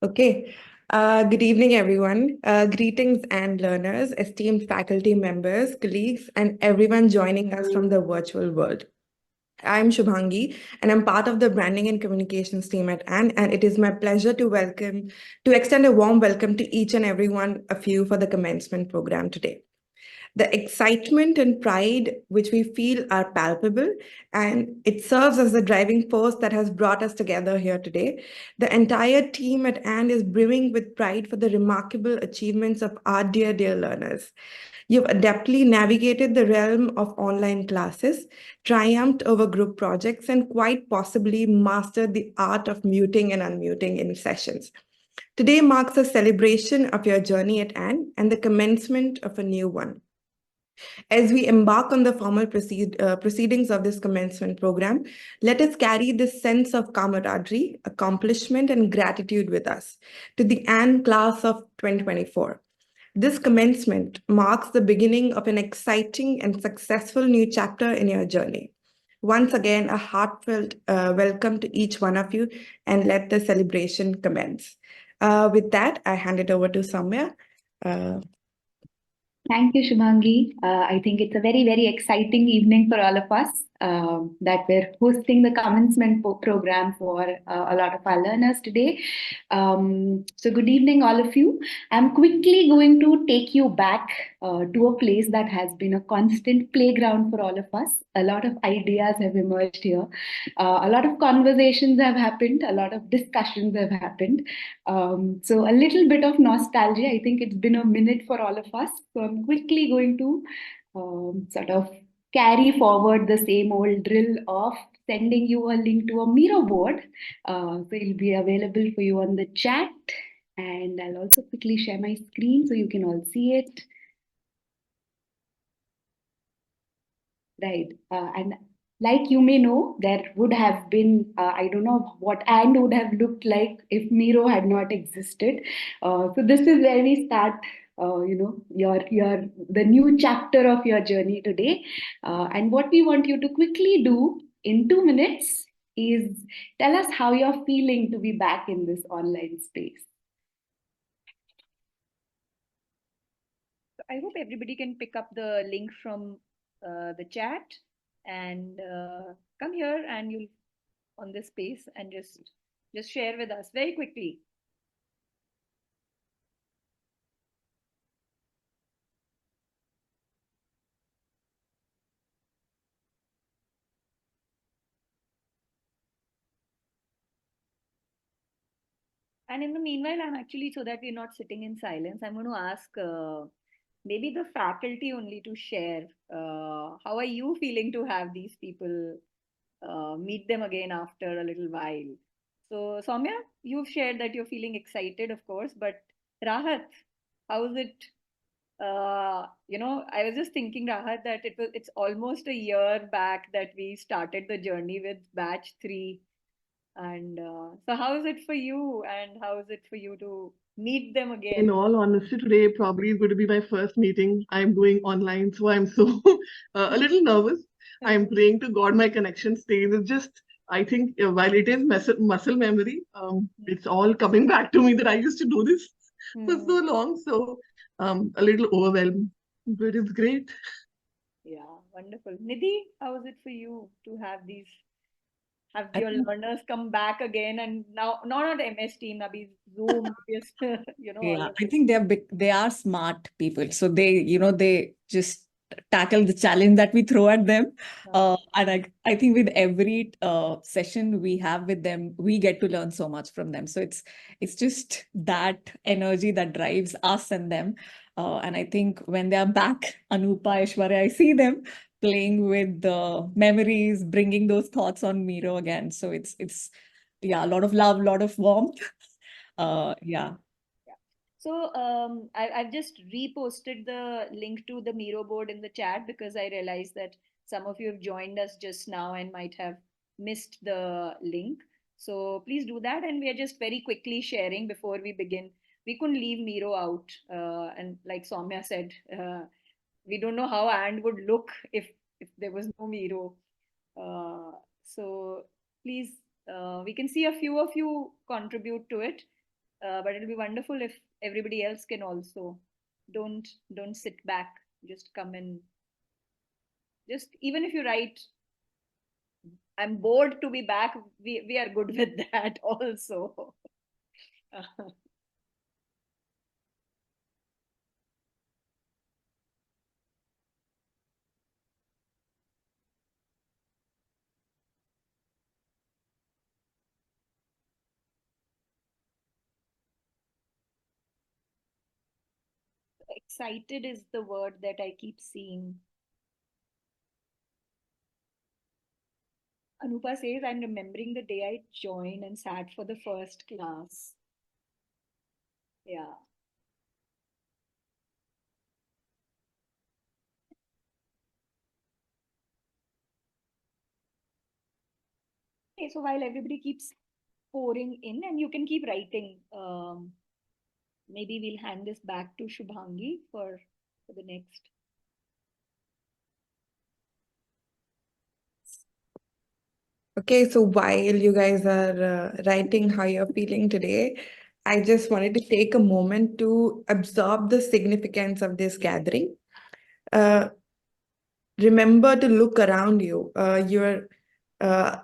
Okay. Good evening, everyone. Greetings and learners, esteemed faculty members, colleagues, and everyone joining us from the virtual world. I'm Shubhangi, and I'm part of the branding and communications team at AND, and it is my pleasure to extend a warm welcome to each and every one of you for the commencement program today. The excitement and pride which we feel are palpable, and it serves as the driving force that has brought us together here today. The entire team at AND is brimming with pride for the remarkable achievements of our dear learners. You've adeptly navigated the realm of online classes, triumphed over group projects, and quite possibly mastered the art of muting and unmuting in sessions. Today marks a celebration of your journey at AND and the commencement of a new one. As we embark on the formal proceedings of this commencement program, let us carry this sense of camaraderie, accomplishment, and gratitude with us to the AND class of 2024. This commencement marks the beginning of an exciting and successful new chapter in your journey. Once again, a heartfelt welcome to each one of you, and let the celebration commence. With that, I hand it over to Samya. Uh, Thank you, Shubhangi. I think it's a very, very exciting evening for all of us that we're hosting the commencement program for a lot of our learners today. So good evening, all of you. I'm quickly going to take you back to a place that has been a constant playground for all of us. A lot of ideas have emerged here. A lot of conversations have happened. A lot of discussions have happened. So a little bit of nostalgia. I think it's been a minute for all of us. So I'm quickly going to sort of carry forward the same old drill of sending you a link to a Miro board. So it'll be available for you on the chat. And I'll also quickly share my screen so you can all see it. Right. And like you may know, there would have been, I don't know what AND would have looked like if Miro had not existed. So this is where we start, your the new chapter of your journey today. And what we want you to quickly do in 2 minutes is tell us how you're feeling to be back in this online space. I hope everybody can pick up the link from the chat and come here and you'll on this space and just share with us very quickly. And in the meanwhile, I'm actually, so that we're not sitting in silence, I'm going to ask maybe the faculty only to share. How are you feeling to have these people meet them again after a little while? So, Soumya, you've shared that you're feeling excited, of course, but Rahat, how is it? I was just thinking, Rahat, that it's almost a year back that we started the journey with batch 3. And so, how is it for you? And how is it for you to meet them again? In all honesty, today probably is going to be my first meeting I'm doing online, so I'm so a little nervous. I'm praying to God my connection stays. It's just, I think, while it is muscle memory, it's all coming back to me that I used to do this for so long. So a little overwhelmed, but it's great. Yeah, wonderful. Nidhi, how is it for you to have I your think, learners come back again, and now not MS Team, Abhi Zoom, just all yeah, of I it. think they are smart people. So they just tackle the challenge that we throw at them. And I think with every session we have with them, we get to learn so much from them. So it's just that energy that drives us and them. And I think when they are back, Anupa, Aishwarya, I see them playing with the memories, bringing those thoughts on Miro again. So it's yeah, a lot of love, a lot of warmth. Yeah. Yeah. So I've just reposted the link to the Miro board in the chat because I realized that some of you have joined us just now and might have missed the link. So please do that. And we are just very quickly sharing before we begin. We couldn't leave Miro out. And like Soumya said, we don't know how and would look if there was no Miro. So please, we can see a few of you contribute to it. but it'll be wonderful if everybody else can also. Don't sit back. Just come in. Just even if you write, I'm bored to be back. We are good with that also. Excited is the word that I keep seeing. Anupa says, I'm remembering the day I joined and sat for the first class. Yeah. Okay, so while everybody keeps pouring in, and you can keep writing, maybe we'll hand this back to Shubhangi for the next. Okay, so while you guys are writing how you're feeling today, I just wanted to take a moment to absorb the significance of this gathering. Remember to look around you. You're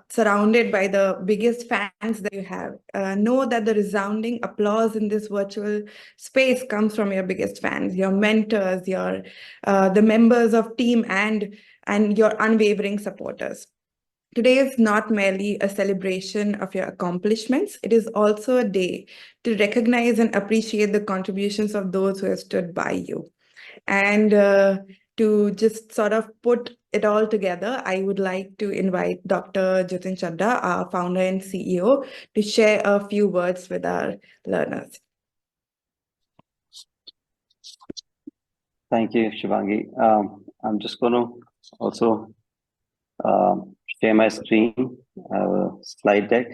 surrounded by the biggest fans that you have. Know that the resounding applause in this virtual space comes from your biggest fans, your mentors, your the members of team, and your unwavering supporters. Today is not merely a celebration of your accomplishments, it is also a day to recognize and appreciate the contributions of those who have stood by you. And to just sort of put it all together, I would like to invite Dr. Jatin Chadha, our founder and CEO, to share a few words with our learners. Thank you, Shubhangi. I'm just going to also share my screen, slide deck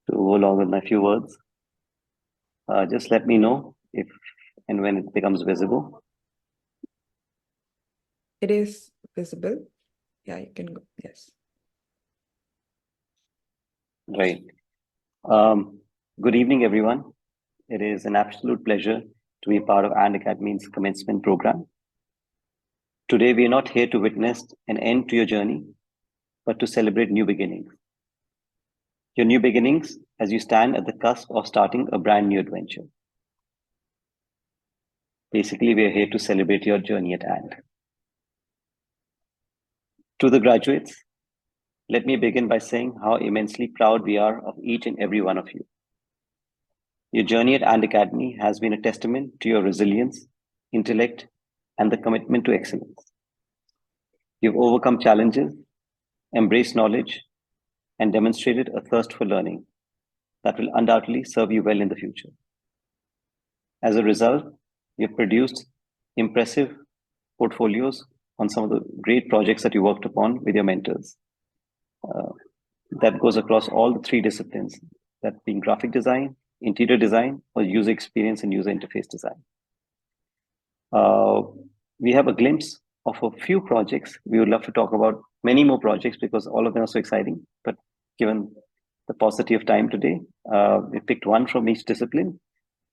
to go along with my few words. Just let me know if and when it becomes visible. It is visible. Yeah, you can go. Yes. Right. Good evening, everyone. It is an absolute pleasure to be part of And Academy's commencement program. Today, we are not here to witness an end to your journey, but to celebrate new beginnings. Your new beginnings as you stand at the cusp of starting a brand new adventure. Basically, we are here to celebrate your journey at And. To the graduates, let me begin by saying how immensely proud we are of each and every one of you. Your journey at And Academy has been a testament to your resilience, intellect, and the commitment to excellence. You've overcome challenges, embraced knowledge, and demonstrated a thirst for learning that will undoubtedly serve you well in the future. As a result, you've produced impressive portfolios on some of the great projects that you worked upon with your mentors. That goes across all the three disciplines, that being graphic design, interior design, or user experience and user interface design. We have a glimpse of a few projects. We would love to talk about many more projects because all of them are so exciting. But given the paucity of time today, we picked one from each discipline.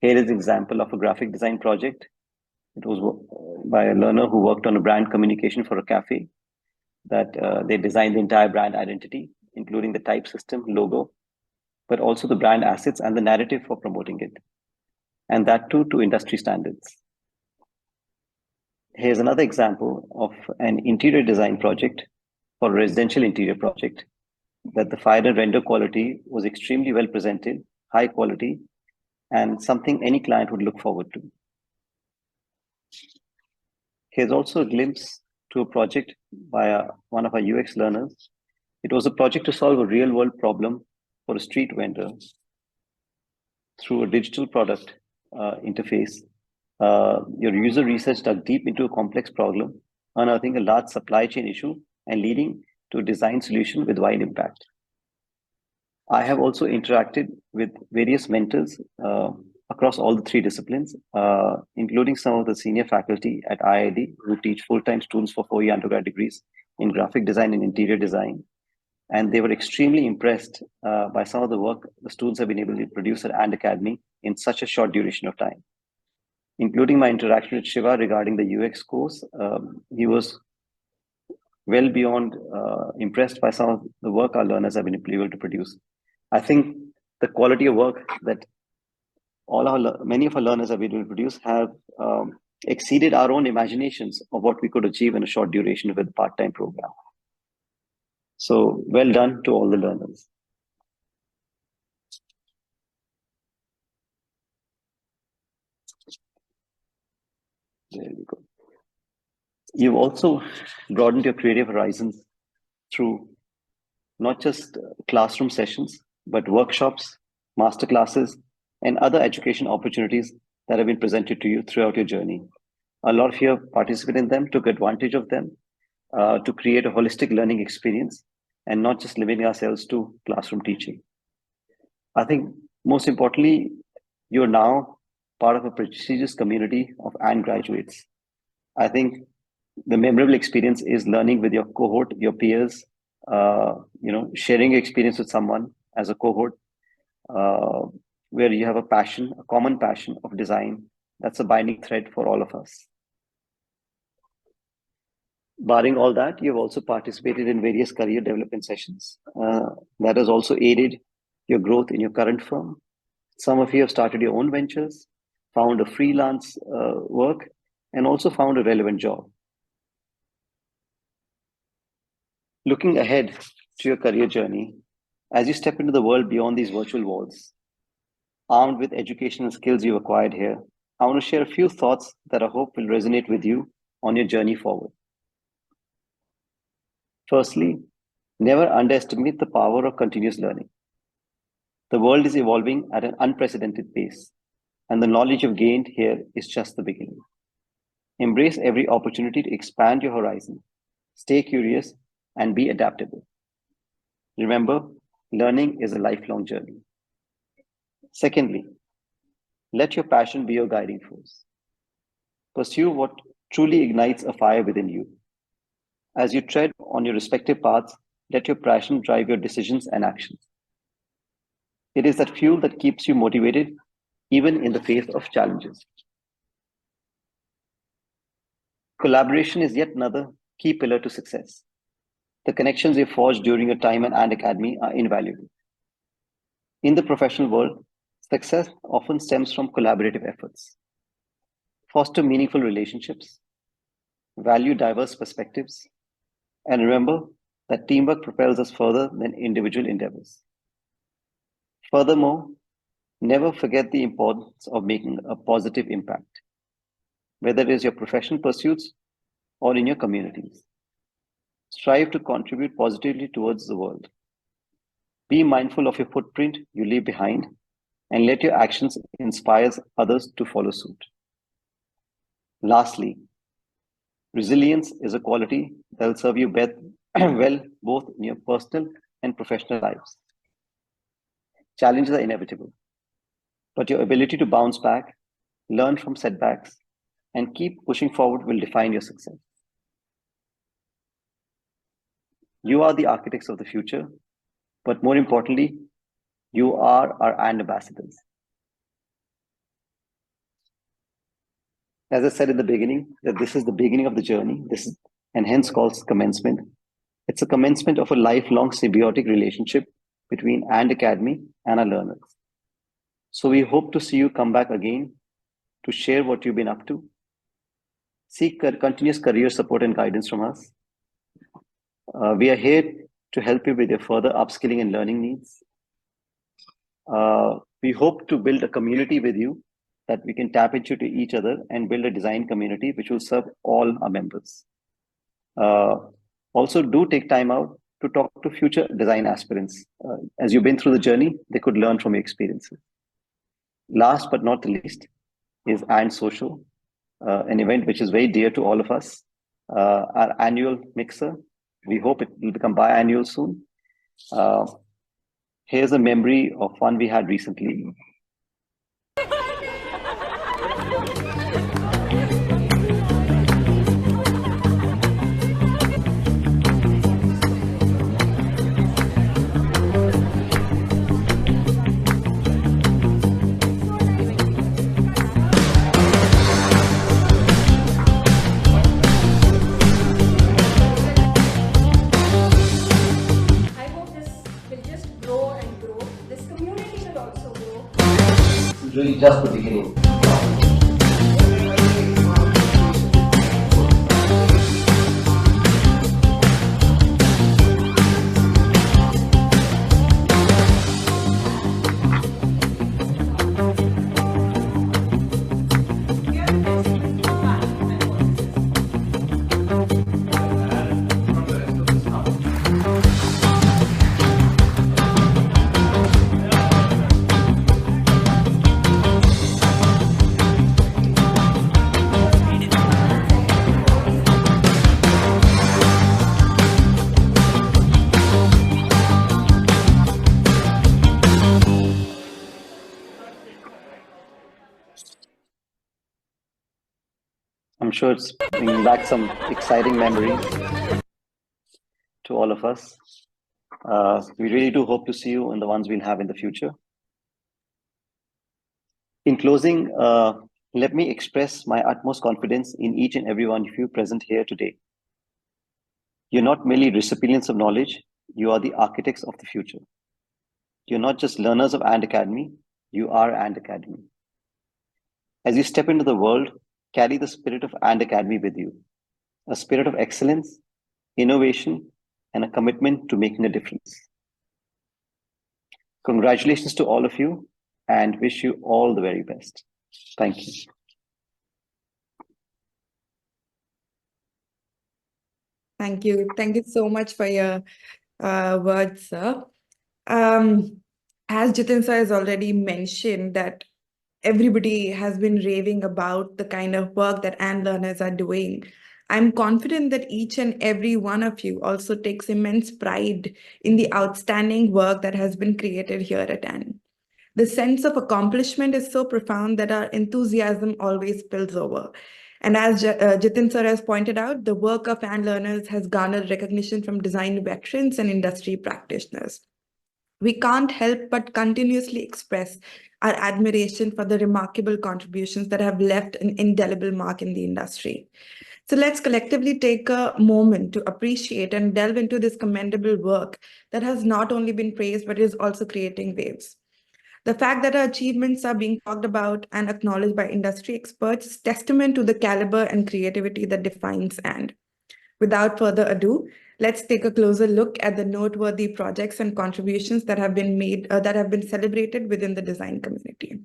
Here is an example of a graphic design project. It was by a learner who worked on a brand communication for a cafe that they designed the entire brand identity, including the type system, logo, but also the brand assets and the narrative for promoting it. And that too to industry standards. Here's another example of an interior design project for a residential interior project that the fire and render quality was extremely well presented, high quality, and something any client would look forward to. Here's also a glimpse to a project by one of our UX learners. It was a project to solve a real world problem for a street vendor through a digital product interface. Your user research dug deep into a complex problem, unearthing a large supply chain issue and leading to a design solution with wide impact. I have also interacted with various mentors across all the three disciplines, including some of the senior faculty at IID who teach full-time students for 4-year undergrad degrees in graphic design and interior design. And they were extremely impressed by some of the work the students have been able to produce at And Academy in such a short duration of time. Including my interaction with Shiva regarding the UX course, he was well beyond impressed by some of the work our learners have been able to produce. I think the quality of work that many of our learners have been able to produce have exceeded our own imaginations of what we could achieve in a short duration with a part-time program. So well done to all the learners. There we go. You've also broadened your creative horizons through not just classroom sessions, but workshops, masterclasses, and other education opportunities that have been presented to you throughout your journey. A lot of you have participated in them, took advantage of them to create a holistic learning experience and not just limiting ourselves to classroom teaching. I think most importantly, you're now part of a prestigious community of AND graduates. I think the memorable experience is learning with your cohort, your peers, sharing your experience with someone as a cohort, where you have a passion, a common passion of design. That's a binding thread for all of us. Barring all that, you've also participated in various career development sessions. That has also aided your growth in your current firm. Some of you have started your own ventures, found a freelance work, and also found a relevant job. Looking ahead to your career journey, as you step into the world beyond these virtual walls, armed with educational skills you've acquired here, I want to share a few thoughts that I hope will resonate with you on your journey forward. Firstly, never underestimate the power of continuous learning. The world is evolving at an unprecedented pace, and the knowledge you've gained here is just the beginning. Embrace every opportunity to expand your horizon, stay curious, and be adaptable. Remember, learning is a lifelong journey. Secondly, let your passion be your guiding force. Pursue what truly ignites a fire within you. As you tread on your respective paths, let your passion drive your decisions and actions. It is that fuel that keeps you motivated, even in the face of challenges. Collaboration is yet another key pillar to success. The connections you forged during your time at AND Academy are invaluable. In the professional world, success often stems from collaborative efforts. Foster meaningful relationships, value diverse perspectives, and remember that teamwork propels us further than individual endeavors. Furthermore, never forget the importance of making a positive impact, whether it is your professional pursuits or in your communities. Strive to contribute positively towards the world. Be mindful of your footprint you leave behind, and let your actions inspire others to follow suit. Lastly, resilience is a quality that will serve you well both in your personal and professional lives. Challenges are inevitable, but your ability to bounce back, learn from setbacks, and keep pushing forward will define your success. You are the architects of the future, but more importantly, you are our AND ambassadors. As I said in the beginning, that this is the beginning of the journey, and hence calls commencement. It's a commencement of a lifelong symbiotic relationship between AND Academy and our learners. So we hope to see you come back again to share what you've been up to. Seek continuous career support and guidance from us. We are here to help you with your further upskilling and learning needs. We hope to build a community with you that we can tap into to each other and build a design community which will serve all our members. Also, do take time out to talk to future design aspirants. As you've been through the journey, they could learn from your experiences. Last but not the least is AND Social, an event which is very dear to all of us. Our annual mixer. We hope it will become biannual soon. Here's a memory of one we had recently. It's really just the beginning. I'm sure it's bringing back some exciting memories to all of us. We really do hope to see you in the ones we'll have in the future. In closing, let me express my utmost confidence in each and every one of you present here today. You're not merely recipients of knowledge, you are the architects of the future. You're not just learners of And Academy, you are And Academy. As you step into the world, carry the spirit of And Academy with you, a spirit of excellence, innovation, and a commitment to making a difference. Congratulations to all of you and wish you all the very best. Thank you. Thank you. Thank you so much for your words, sir. As Jitin sir has already mentioned that everybody has been raving about the kind of work that And learners are doing. I'm confident that each and every one of you also takes immense pride in the outstanding work that has been created here at And. The sense of accomplishment is so profound that our enthusiasm always spills over. And as Jitin sir has pointed out, the work of And learners has garnered recognition from design veterans and industry practitioners. We can't help but continuously express our admiration for the remarkable contributions that have left an indelible mark in the industry. So let's collectively take a moment to appreciate and delve into this commendable work that has not only been praised, but is also creating waves. The fact that our achievements are being talked about and acknowledged by industry experts is testament to the caliber and creativity that defines And. Without further ado, let's take a closer look at the noteworthy projects and contributions that have been made, that have been celebrated within the design community.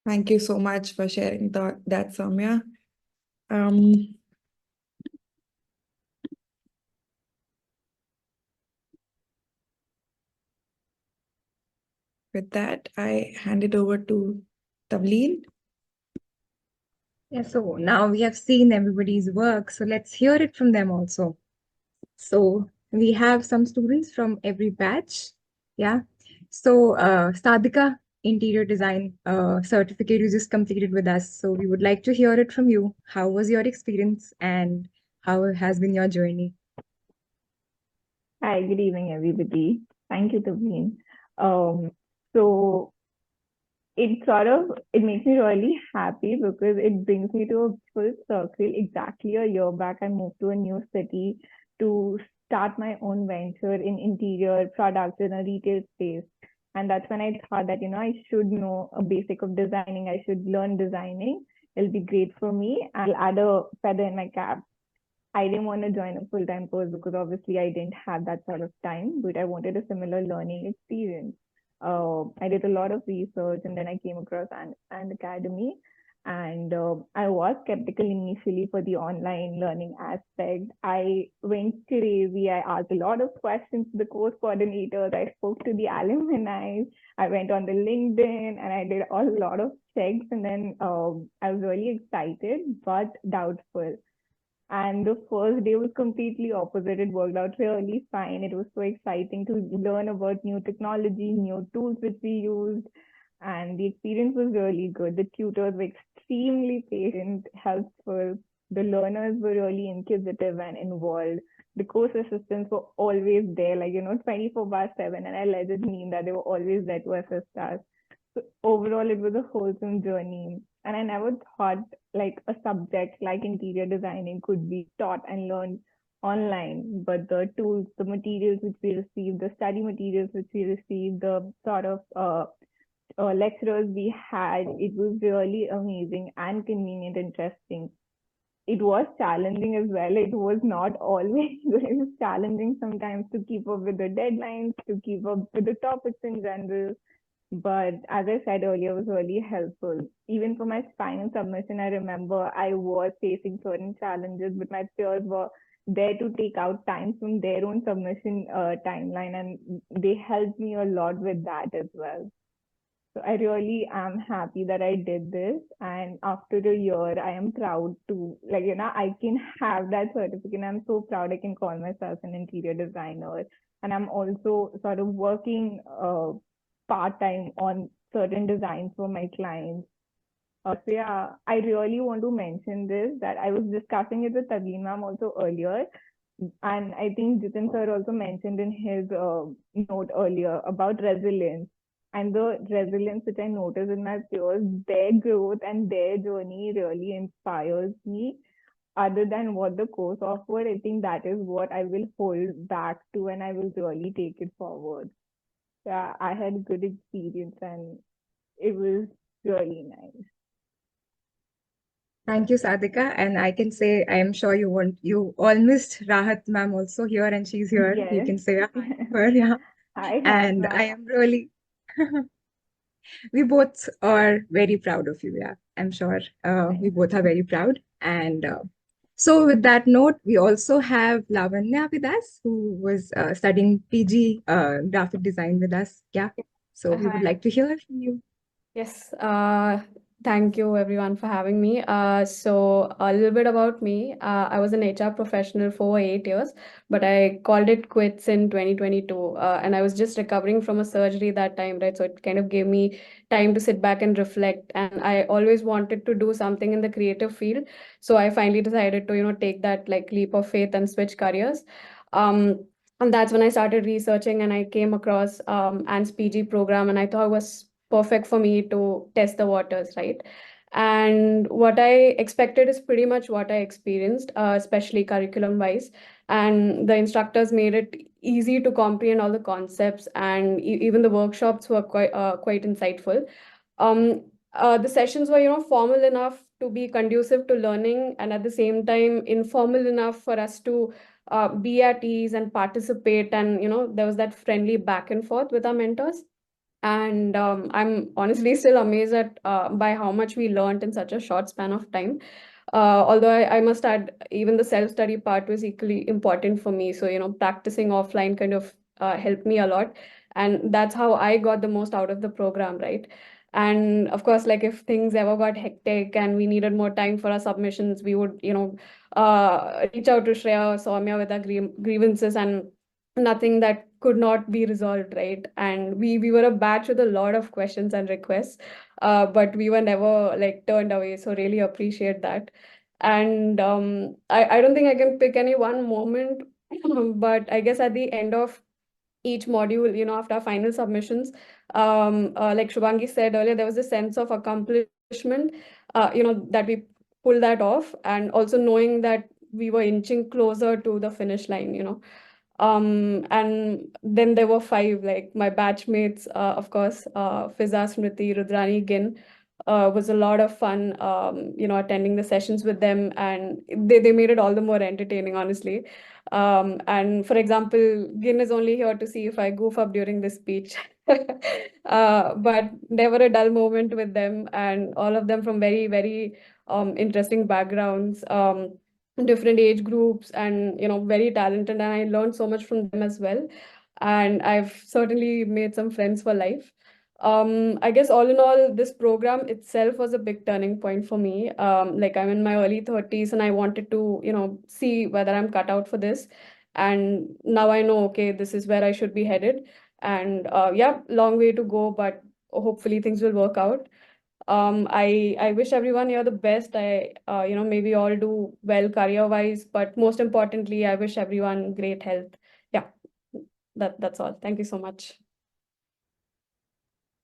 Thank you so much for sharing that, Soumya. Um, with that, I hand it over to Tavleen. Yeah, so now we have seen everybody's work, so let's hear it from them also. So we have some students from every batch. Yeah. So Sadhika, interior design certificate you just completed with us. So we would like to hear it from you. How was your experience and how has been your journey? Hi, good evening, everybody. Thank you, Tavleen. So it makes me really happy because it brings me to a full circle. Exactly a year back, I moved to a new city to start my own venture in interior products in a retail space. And that's when I thought that, I should know a basic of designing. I should learn designing. It'll be great for me. I'll add a feather in my cap. I didn't want to join a full-time course because obviously I didn't have that sort of time, but I wanted a similar learning experience. I did a lot of research and then I came across an academy, and I was skeptical initially for the online learning aspect. I went crazy. I asked a lot of questions to the course coordinators. I spoke to the alumni. I went on the LinkedIn and I did a lot of checks, and then I was really excited but doubtful. And the first day was completely opposite. It worked out really fine. It was so exciting to learn about new technology, new tools which we used, and the experience was really good. The tutors were extremely patient, helpful. The learners were really inquisitive and involved. The course assistants were always there, 24/7, and I let it mean that they were always there to assist us. So overall, it was a wholesome journey. And I never thought like a subject like interior designing could be taught and learned online. But the tools, the materials which we received, the study materials which we received, the sort of lecturers we had, it was really amazing and convenient, interesting. It was challenging as well. It was not always good. It was challenging sometimes to keep up with the deadlines, to keep up with the topics in general. But as I said earlier, it was really helpful. Even for my final submission, I remember I was facing certain challenges, but my peers were there to take out time from their own submission timeline, and they helped me a lot with that as well. So I really am happy that I did this. And after a year, I am proud to, I can have that certificate. I'm so proud I can call myself an interior designer. And I'm also sort of working part-time on certain designs for my clients. So yeah, I really want to mention this, that I was discussing it with Tavleen ma'am also earlier. And I think Jitin sir also mentioned in his note earlier about resilience. And the resilience which I notice in my peers, their growth and their journey really inspires me. Other than what the course offered, I think that is what I will hold back to, and I will really take it forward. Yeah, I had good experience and it was really nice. Thank you, Sadhika. And I can say, I am sure you all missed Rahat ma'am also here, and she's here. You Yes. can say a hi to her, yeah. Hi, And Ratna. I am really, we both are very proud of you. Yeah, I'm sure we both are very proud. And so with that note, we also have Lavanya with us, who was studying PG graphic design with us. Yeah. So we would Hi. like to hear from you. Yes, thank you everyone for having me. So a little bit about me. I was an HR professional for 8 years, but I called it quits in 2022. And I was just recovering from a surgery that time, right? So it kind of gave me time to sit back and reflect. And I always wanted to do something in the creative field. So I finally decided to, take that like leap of faith and switch careers. And that's when I started researching and I came across ANS PG program, and I thought it was perfect for me to test the waters, right? And what I expected is pretty much what I experienced, especially curriculum wise. And the instructors made it easy to comprehend all the concepts, and even the workshops were quite insightful. The sessions were, formal enough to be conducive to learning, and at the same time, informal enough for us to be at ease and participate. And, there was that friendly back and forth with our mentors. And I'm honestly still amazed at by how much we learned in such a short span of time. Although I must add, even the self-study part was equally important for me. So, practicing offline kind of helped me a lot. And that's how I got the most out of the program, right? And of course, like if things ever got hectic and we needed more time for our submissions, we would, reach out to Shreya, Soumya with our grievances, and nothing that could not be resolved, right? And we were a batch with a lot of questions and requests, but we were never like turned away. So really appreciate that. And I don't think I can pick any one moment, but I guess at the end of each module, after our final submissions, like Shubhangi said earlier, there was a sense of accomplishment, that we pulled that off, and also knowing that we were inching closer to the finish line. And then there were 5, like my batchmates, of course, Fiza, Smriti, Rudrani, Gin. Was a lot of fun, attending the sessions with them, and they made it all the more entertaining, honestly. And for example, Gin is only here to see if I goof up during this speech. But never a dull moment with them, and all of them from very, very interesting backgrounds, different age groups, and very talented. And I learned so much from them as well. And I've certainly made some friends for life. I guess all in all, this program itself was a big turning point for me. Like I'm in my early 30s and I wanted to, see whether I'm cut out for this. And now I know, okay, this is where I should be headed. And yeah, long way to go, but hopefully things will work out. I wish everyone here the best. Maybe all do well career-wise, but most importantly, I wish everyone great health. Yeah, that's all. Thank you so much.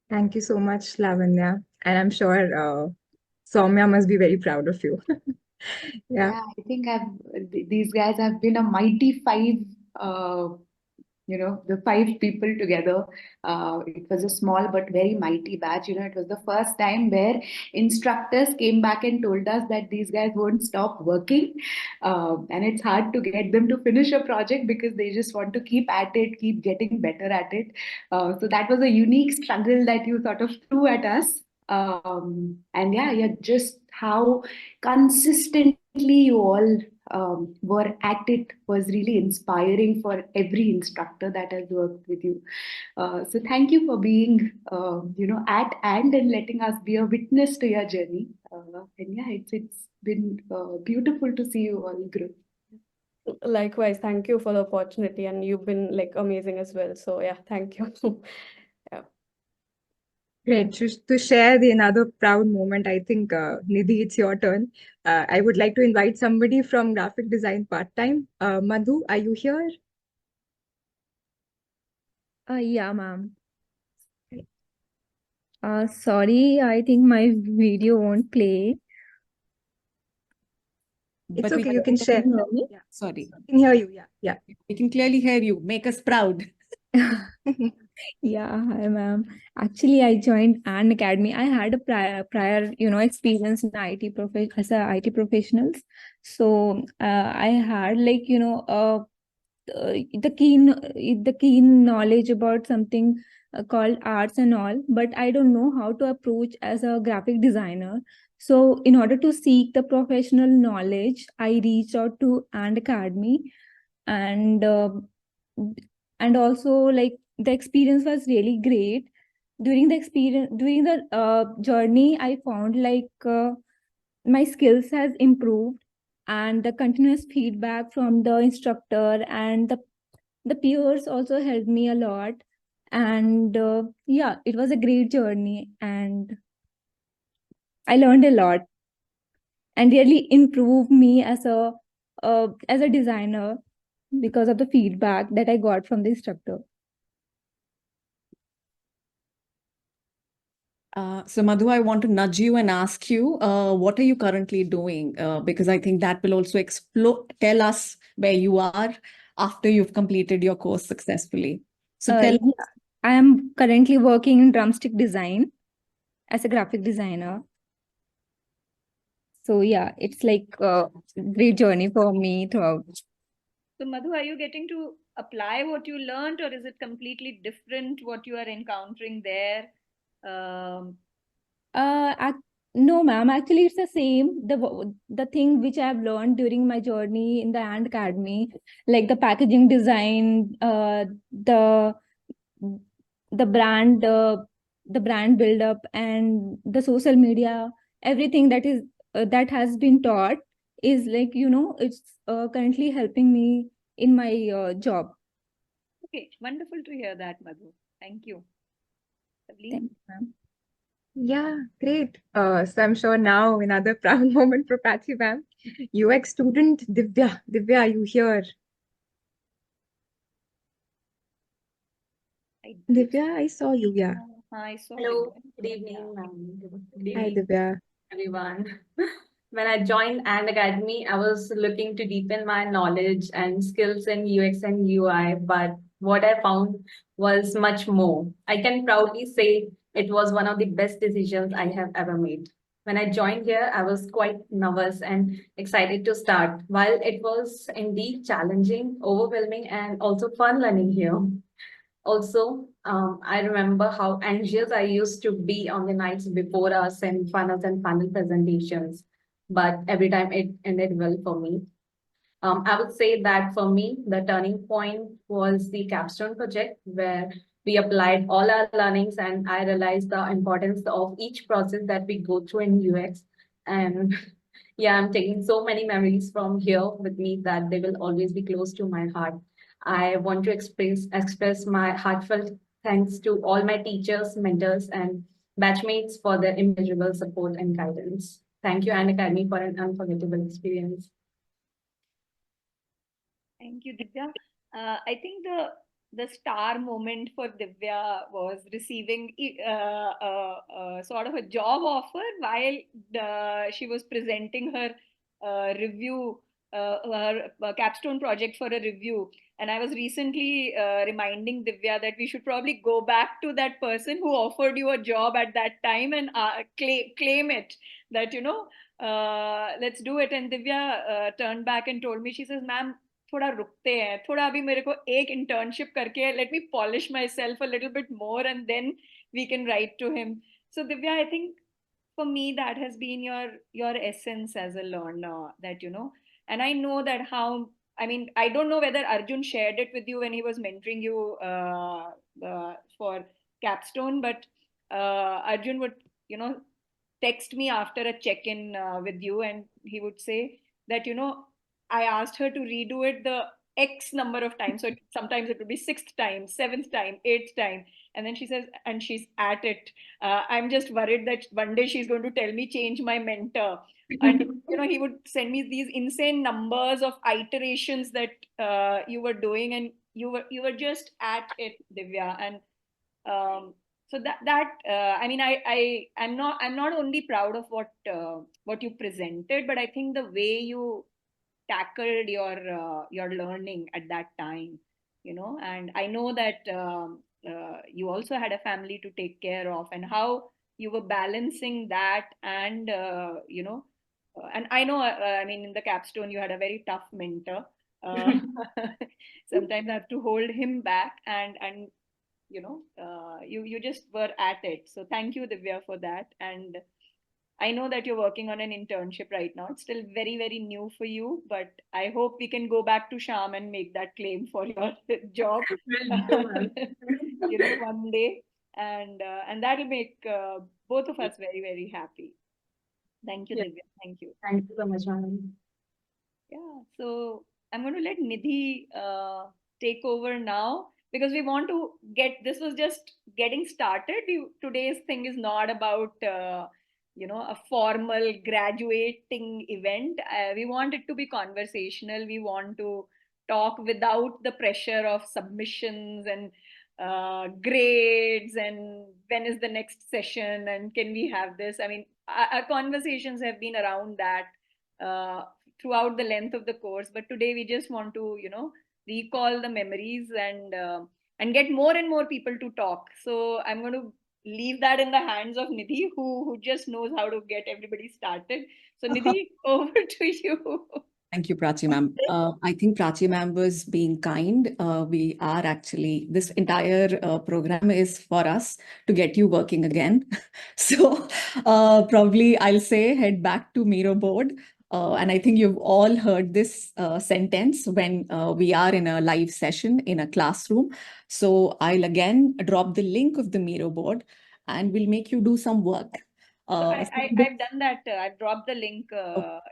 Thank you so much, Lavanya. And I'm sure Soumya must be very proud of you. Yeah. Yeah, I think these guys have been a mighty 5, the 5 people together. It was a small but very mighty batch. It was the first time where instructors came back and told us that these guys won't stop working. And it's hard to get them to finish a project because they just want to keep at it, keep getting better at it. So that was a unique struggle that you sort of threw at us. And yeah, just how consistently you all were at it was really inspiring for every instructor that has worked with you. So thank you for being, at and letting us be a witness to your journey. And yeah, it's been beautiful to see you all grow. Likewise, thank you for the opportunity, and you've been like amazing as well. So yeah, thank you. Yeah. Great. To share another proud moment, I think, Nidhi, it's your turn. I would like to invite somebody from graphic design part-time. Madhu, are you here? Yeah, ma'am. Sorry, I think my video won't play. It's But we okay, you can share. Can you hear me? Yeah, Sorry, I can hear you. Yeah. we can clearly hear you. Make us proud. Yeah, hi ma'am. Actually, I joined An Academy. I had a prior experience in IT as a IT professionals. So I had the keen knowledge about something called arts and all, but I don't know how to approach as a graphic designer. So in order to seek the professional knowledge, I reached out to An Academy, and also like the experience was really great. During the journey, I found my skills has improved, and the continuous feedback from the instructor and the peers also helped me a lot. And yeah, it was a great journey, and I learned a lot and really improved me as a designer because of the feedback that I got from the instructor. So Madhu, I want to nudge you and ask you, what are you currently doing? Because I think that will also tell us where you are after you've completed your course successfully. So tell Yeah, I am currently working in drumstick design as a graphic designer. So yeah, it's like a great journey for me throughout. So Madhu, are you getting to apply what you learned, or is it completely different what you are encountering there? Um, No, ma'am. Actually, it's the same. The thing which I've learned during my journey in the Ant Academy, like the packaging design, the brand, the brand build up, and the social media, everything that has been taught is like, it's currently helping me in my job. okay, wonderful to hear that, Madhu. Thank you. Lovely. Thank you, ma'am. Yeah, great. So I'm sure now another proud moment for Patsy ma'am. UX student Divya. Divya, are you here? I did. Divya, I saw you. Yeah. I saw Hello, Divya. good evening, ma'am. Good Hi, evening, Divya. everyone. When I joined Ant Academy, I was looking to deepen my knowledge and skills in UX and UI, but what I found was much more. I can proudly say it was one of the best decisions I have ever made. When I joined here, I was quite nervous and excited to start. While it was indeed challenging, overwhelming, and also fun learning here. Also, I remember how anxious I used to be on the nights before our semifinals and final presentations, but every time it ended well for me. I would say that for me, the turning point was the capstone project where we applied all our learnings and I realized the importance of each process that we go through in UX. And yeah, I'm taking so many memories from here with me that they will always be close to my heart. I want to express my heartfelt thanks to all my teachers, mentors, and batchmates for their immeasurable support and guidance. Thank you, Ant Academy, for an unforgettable experience. Thank you, Divya. I think the star moment for Divya was receiving sort of a job offer while she was presenting her review, her capstone project for a review. And I was recently reminding Divya that we should probably go back to that person who offered you a job at that time and claim it, that, let's do it. And Divya turned back and told me, she says, ma'am, थोड़ा रुकते हैं, थोड़ा अभी मेरे को एक internship करके let me polish myself a little bit more and then we can write to him. So Divya, I think for me that has been your essence as a learner, that and I know that how, I mean, I don't know whether Arjun shared it with you when he was mentoring you for capstone, but Arjun would text me after a check-in with you, and he would say that I asked her to redo it the X number of times. So sometimes it would be sixth time, seventh time, eighth time. And then she says, and she's at it. I'm just worried that one day she's going to tell me, change my mentor. And he would send me these insane numbers of iterations that you were doing, and you were just at it, Divya. And so I mean, I'm not only proud of what you presented, but I think the way you tackled your learning at that time, and I know that you also had a family to take care of, and how you were balancing that, and and I know, I mean, in the capstone you had a very tough mentor. uh, Sometimes I have to hold him back, and you just were at it. So thank you, Divya, for that. And I know that you're working on an internship right now. It's still very, very new for you, but I hope we can go back to Sham and make that claim for your job, one day, and that'll make both of us very, very happy. Thank you, Yeah. Divya. Thank you. Thank you so much, ma'am. Yeah, so I'm going to let Nidhi take over now, because we want to this was just getting started. Today's thing is not about, a formal graduating event. We want it to be conversational. We want to talk without the pressure of submissions and grades and when is the next session and can we have this. I mean, our conversations have been around that throughout the length of the course, but today we just want to recall the memories and get more and more people to talk. So I'm going to leave that in the hands of Nidhi, who just knows how to get everybody started. So Nidhi, over to you. Thank you, Prachi ma'am. I think Prachi ma'am was being kind. We are actually, this entire program is for us to get you working again. So probably I'll say head back to Miro board. And I think you've all heard this sentence when we are in a live session in a classroom. So I'll again drop the link of the Miro board and we'll make you do some work. So I've done that. I've dropped the link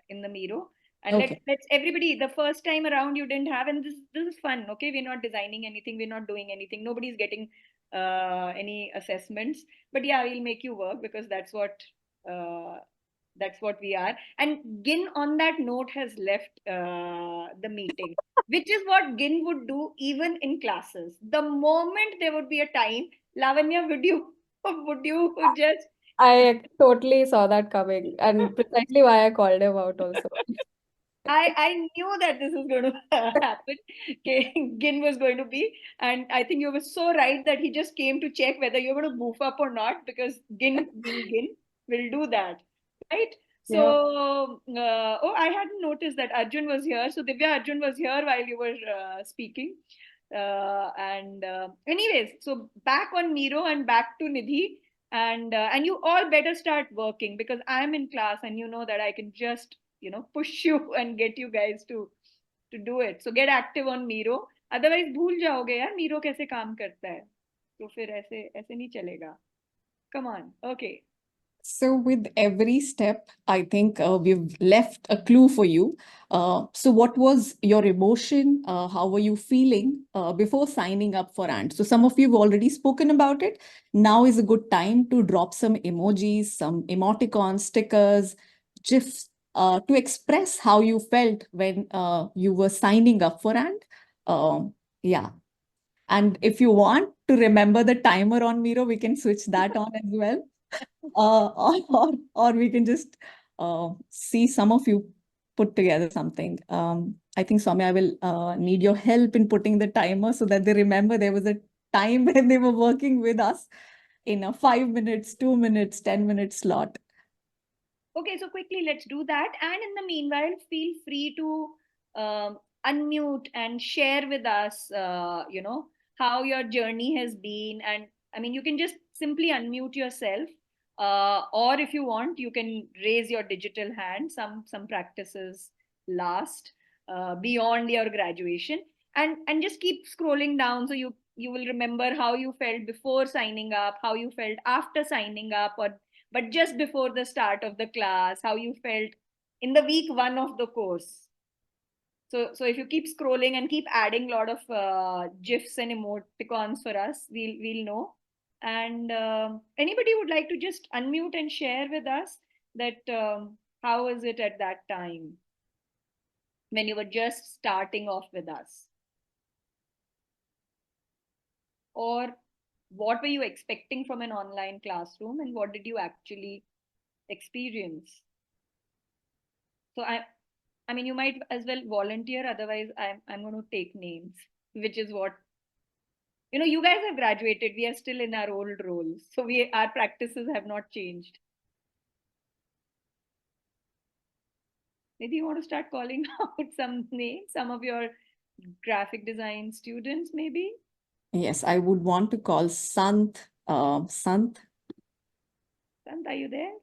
in the Miro. And Okay. let's everybody, the first time around you didn't have, and this is fun, okay? We're not designing anything, we're not doing anything, nobody's getting any assessments. But yeah, we'll make you work because that's what we are. And Gin on that note has left the meeting, which is what Gin would do even in classes. The moment there would be a time, Lavanya, would you just I totally saw that coming, and precisely why I called him out also. I knew that this was going to happen. Gin was going to be, and I think you were so right that he just came to check whether you're going to goof up or not, because Gin will do that, right? Yeah. So, oh, I hadn't noticed that Arjun was here. So Divya, Arjun was here while you were speaking. Anyways, so back on Miro and back to Nidhi, and you all better start working because I'm in class and you know that I can just push you and get you guys to do it. So get active on Miro. Otherwise भूल जाओगे यार Miro कैसे काम करता है. तो फिर ऐसे ऐसे नहीं चलेगा. Come on. Okay. So with every step, I think we've left a clue for you. So what was your emotion? How were you feeling before signing up for ANT? So some of you have already spoken about it. Now is a good time to drop some emojis, some emoticons, stickers, GIFs to express how you felt when you were signing up for ANT. Yeah. And if you want to remember the timer on Miro, we can switch that on as well. Or we can just see some of you put together something. I think, Soumya, I will need your help in putting the timer so that they remember there was a time when they were working with us in a 5 minutes, 2 minutes, 10 minute slot. Okay, so quickly let's do that. And in the meanwhile, feel free to unmute and share with us, how your journey has been. And I mean, you can just simply unmute yourself. Or if you want, you can raise your digital hand. Some practices last beyond your graduation, and just keep scrolling down so you will remember how you felt before signing up, how you felt after signing up, but just before the start of the class, how you felt in the week 1 of the course. So if you keep scrolling and keep adding a lot of GIFs and emoticons for us, we'll know. And anybody would like to just unmute and share with us that how was it at that time when you were just starting off with us? Or what were you expecting from an online classroom and what did you actually experience? So I mean, you might as well volunteer, otherwise I'm going to take names, which is what, you guys have graduated, we are still in our old roles. So our practices have not changed. Maybe you want to start calling out some names, some of your graphic design students, maybe? Yes, I would want to call Sant. Sant. Sant, are you there?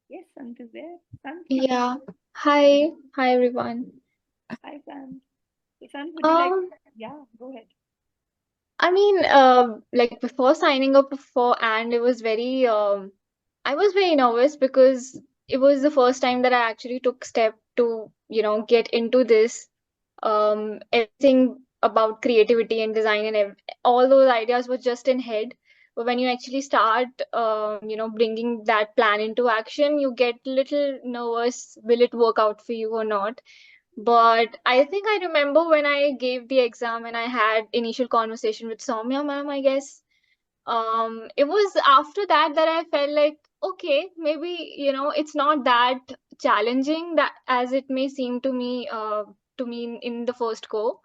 Yes, Sant is there. Sant? Yeah. Hi. Hi, everyone. Hi, Sant. So, Sant, would you like Um, Yeah, go ahead. I mean, like before signing up for and it was I was very nervous because it was the first time that I actually took step to, get into this. Everything about creativity and design and all those ideas were just in head. But when you actually start, bringing that plan into action, you get a little nervous. Will it work out for you or not? But I think I remember when I gave the exam and I had initial conversation with Soumya ma'am, I guess. It was after that I felt like, okay, maybe, it's not that challenging that as it may seem to me, in the first go.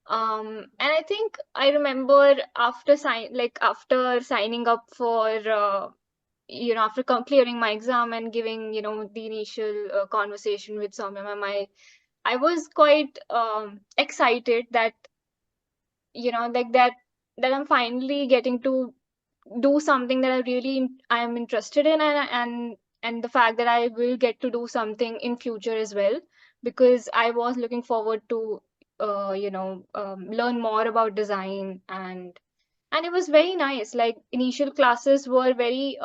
And I think I remember after signing up for after clearing my exam and giving, the initial conversation with Soumya ma'am, I was quite excited that, like that I'm finally getting to do something that I am interested in, and the fact that I will get to do something in future as well, because I was looking forward to learn more about design, and it was very nice. Like, initial classes were very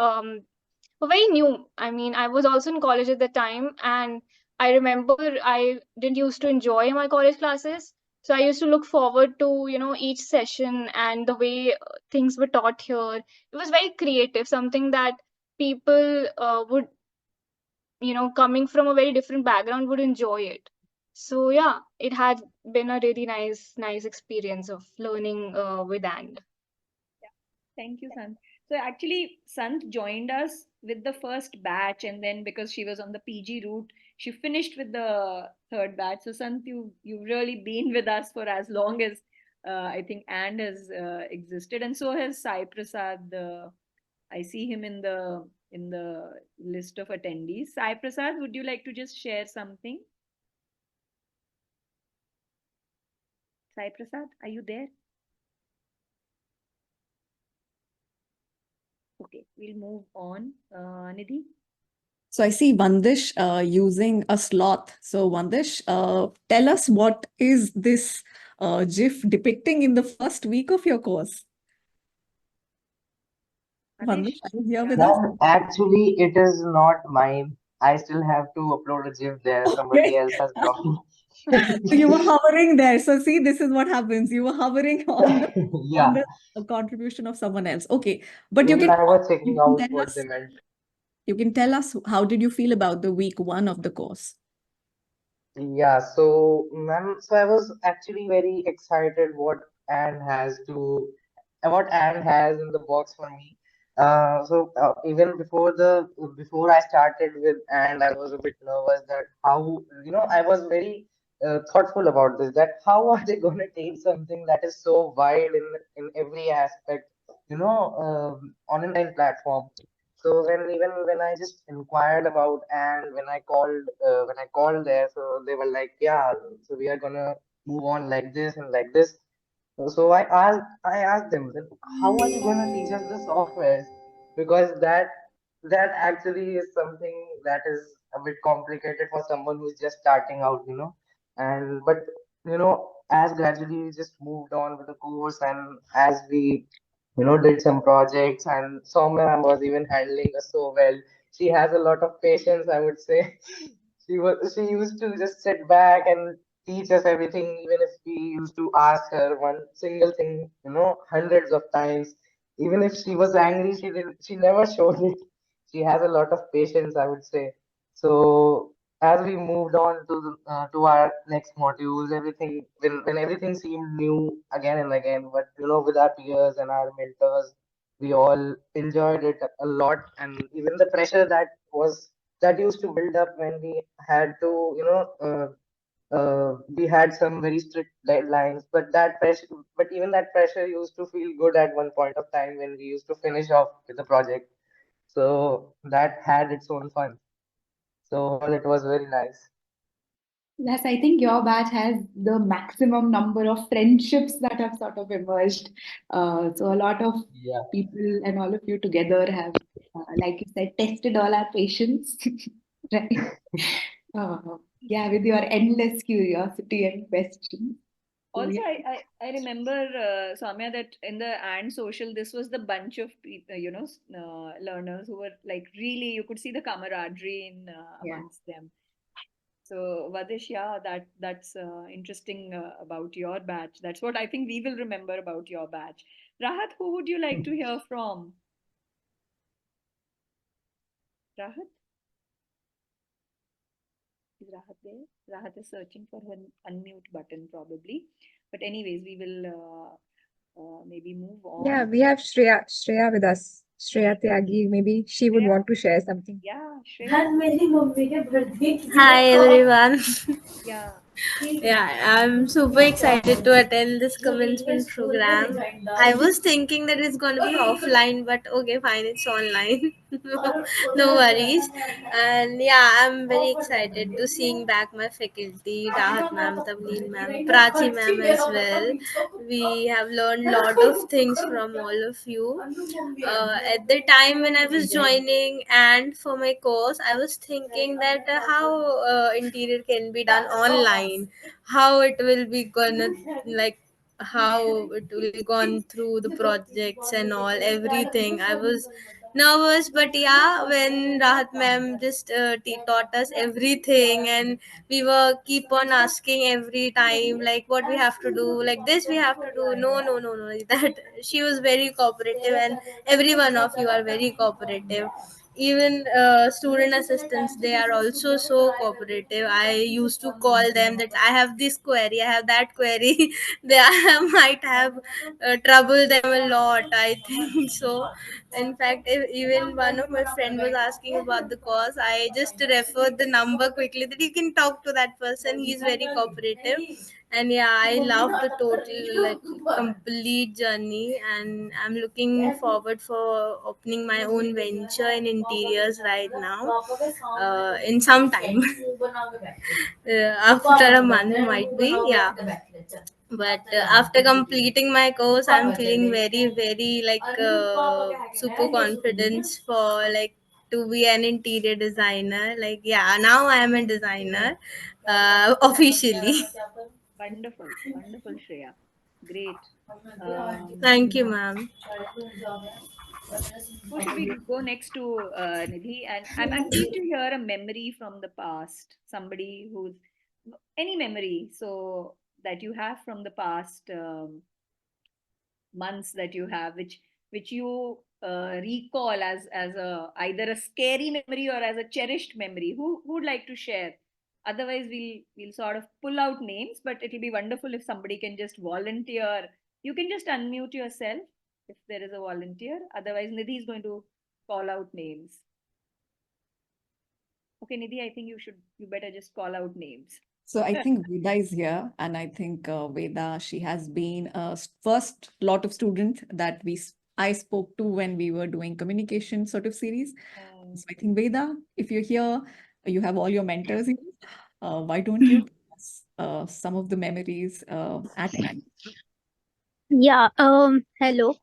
new. I mean, I was also in college at the time, and I remember I didn't used to enjoy my college classes. So I used to look forward to, each session and the way things were taught here. It was very creative, something that people would, coming from a very different background would enjoy it. So yeah, it had been a really nice experience of learning with And. Thank you, Sant. So actually, Sant joined us with the first batch, and then because she was on the PG route, she finished with the third batch. So Sant, you've really been with us for as long as I think And has existed, and so has Sai Prasad. I see him in the list of attendees. Sai Prasad, would you like to just share something? Sai Prasad, are you there? Okay, we'll move on. Nidhi? So I see Vandish using a sloth. So Vandish, tell us, what is this GIF depicting in the first week of your course? Vandish, are you here with us? Ma'am, actually, it is not mine. I still have to upload a GIF there. Somebody else has drawn. So you were hovering there. So see, this is what happens. You were hovering on Yeah, the contribution of someone else. Okay, but even I was checking you out can tell what us, they meant. you can tell us, how did you feel about the week 1 of the course? Yeah, so ma'am, so I was actually very excited what Anne has in the box for me. Even before I started with Anne, I was a bit nervous that how, I was very thoughtful about this, that how are they going to take something that is so wide in every aspect, online platform. So when I just inquired about, and when I called there, so they were like, yeah, so we are gonna move on like this and like this. So I asked them, then how are you gonna teach us the software? Because that actually is something that is a bit complicated for someone who's just starting out, And but as gradually we just moved on with the course, and as we did some projects, and Soumya was even handling us so well. She has a lot of patience, I would say. She used to just sit back and teach us everything, even if we used to ask her one single thing, hundreds of times. Even if she was angry, she never showed it. She has a lot of patience, I would say. So as we moved on to our next modules, everything when everything seemed new again and again, but with our peers and our mentors, we all enjoyed it a lot, and even the pressure that used to build up when we had to, we had some very strict deadlines, but even that pressure used to feel good at one point of time when we used to finish off with the project. So that had its own fun. So it was very nice. Yes, I think your batch has the maximum number of friendships that have sort of emerged. So a lot of Yeah. people and all of you together have, like you said, tested all our patience, right? Yeah, with your endless curiosity and questions. So, Also, yeah. I remember, Soumya, that in the And Social, this was the bunch of people, learners who were like really, you could see the camaraderie Yeah. amongst them. So, Vadish, yeah, that's interesting about your batch. That's what I think we will remember about your batch. Rahat, who would you like to hear from? Rahat? Is Rahat there? Rahat is searching for her unmute button probably. But anyways, we will maybe move on. Yeah, we have Shreya with us. Shreya Tyagi, maybe she would want to share something. Yeah, Shreya. Hi everyone. Yeah. Yeah, I'm super excited to attend this commencement program. I was thinking that it's going to be offline, but okay, fine, it's online. No worries. And yeah, I'm very excited to seeing back my faculty, Rahat ma'am, Tavleen ma'am, Prachi ma'am as well. We have learned a lot of things from all of you. At the time when I was joining and for my course, I was thinking that how interior can be done online, how it will be gonna like how it will be gone through the projects and all everything. I was nervous, but yeah, when Rahat ma'am just taught us everything, and we were keep on asking every time like what we have to do, like this we have to do. No, no, no, no. That she was very cooperative, and every one of you are very cooperative. Even student assistants, they are also so cooperative. I used to call them that I have this query, I have that query. They might have trouble them a lot, I think so. In fact, if even one of my friend was asking about the course, I just referred the number quickly that you can talk to that person. He's very cooperative. And yeah, I love the total like complete journey, and I'm looking forward for opening my own venture in interiors right now. In some time, after a month might be, yeah. But after completing my course, I'm feeling very, very like super confidence for like to be an interior designer. Like yeah, now I am a designer officially. Wonderful, wonderful, Shreya. Great. Thank you, ma'am. Who should we go next to, Nidhi? And I'm keen to hear a memory from the past. Somebody who's any memory so that you have from the past months that you have, which you recall as a either a scary memory or as a cherished memory. Who would like to share? Otherwise, we'll sort of pull out names, but it'll be wonderful if somebody can just volunteer. You can just unmute yourself if there is a volunteer. Otherwise, Nidhi is going to call out names. Okay, Nidhi, I think you better just call out names. So I think Veda is here, and I think Veda, she has been a first lot of students that I spoke to when we were doing communication sort of series. So I think Veda, if you're here, you have all your mentors here. Why don't you tell us some of the memories at hand? Yeah, hello.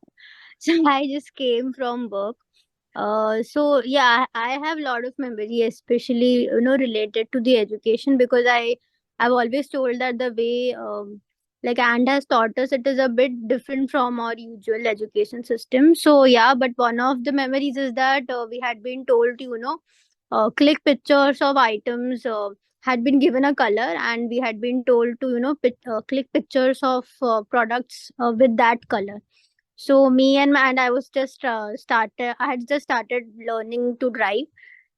So I just came from work. So yeah, I have a lot of memory, especially related to the education, because I've always told that the way like and has taught us, it is a bit different from our usual education system. So yeah, but one of the memories is that we had been told to click pictures of items. Had been given a color, and we had been told to click pictures of products with that color. So me and I was just I had just started learning to drive.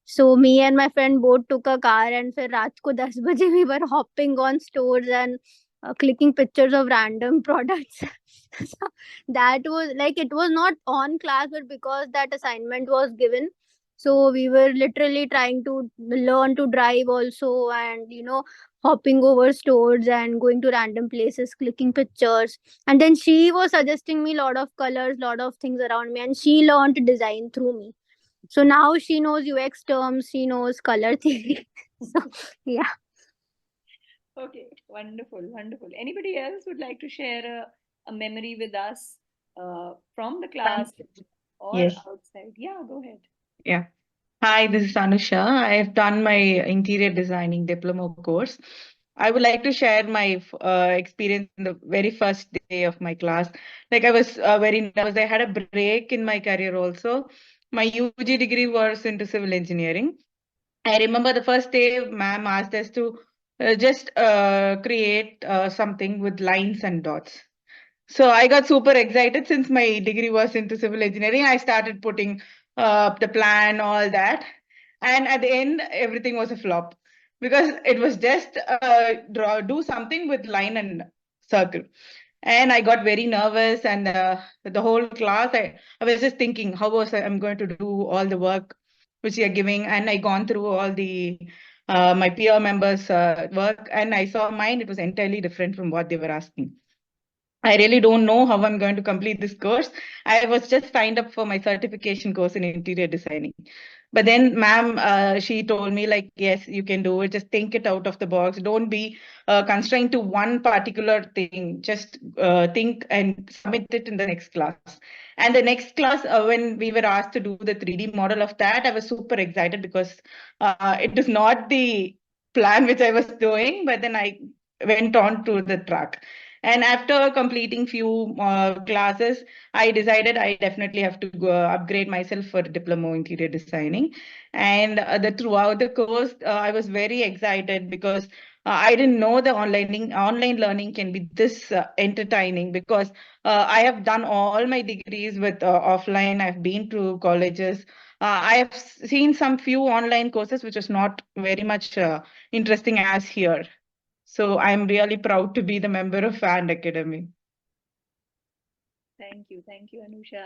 So me and my friend both took a car, and फिर रात को 10 बजे we were hopping on stores and clicking pictures of random products. So that was like, it was not on class, but because that assignment was given, so we were literally trying to learn to drive also, and hopping over stores and going to random places, clicking pictures. And then she was suggesting me a lot of colors, lot of things around me, and she learned design through me. So now she knows UX terms, she knows color theory. So yeah. Okay, wonderful, wonderful. Anybody else would like to share a memory with us from the class or Yes. outside? Yeah, go ahead. Yeah. Hi, this is Anusha. I have done my interior designing diploma course. I would like to share my experience in the very first day of my class. Like I was very nervous. I had a break in my career also. My UG degree was into civil engineering. I remember the first day, ma'am asked us to just create something with lines and dots. So I got super excited since my degree was into civil engineering. I started putting the plan, all that. And at the end, everything was a flop because it was just do something with line and circle. And I got very nervous, and the whole class, I was just thinking, how was I'm going to do all the work which they are giving? And I gone through all the my peer members' work, and I saw mine. It was entirely different from what they were asking. I really don't know how I'm going to complete this course. I was just signed up for my certification course in interior designing. But then, ma'am, she told me, like, yes, you can do it. Just think it out of the box. Don't be constrained to one particular thing. Just think and submit it in the next class. And the next class, when we were asked to do the 3D model of that, I was super excited because it is not the plan which I was doing, but then I went on to the track. And after completing few classes, I decided I definitely have to go upgrade myself for diploma interior designing. And throughout the course, I was very excited because I didn't know the online learning can be this entertaining, because I have done all my degrees with offline. I've been to colleges. I have seen some few online courses which is not very much interesting as here. So I'm really proud to be the member of AND Academy. Thank you, Anusha.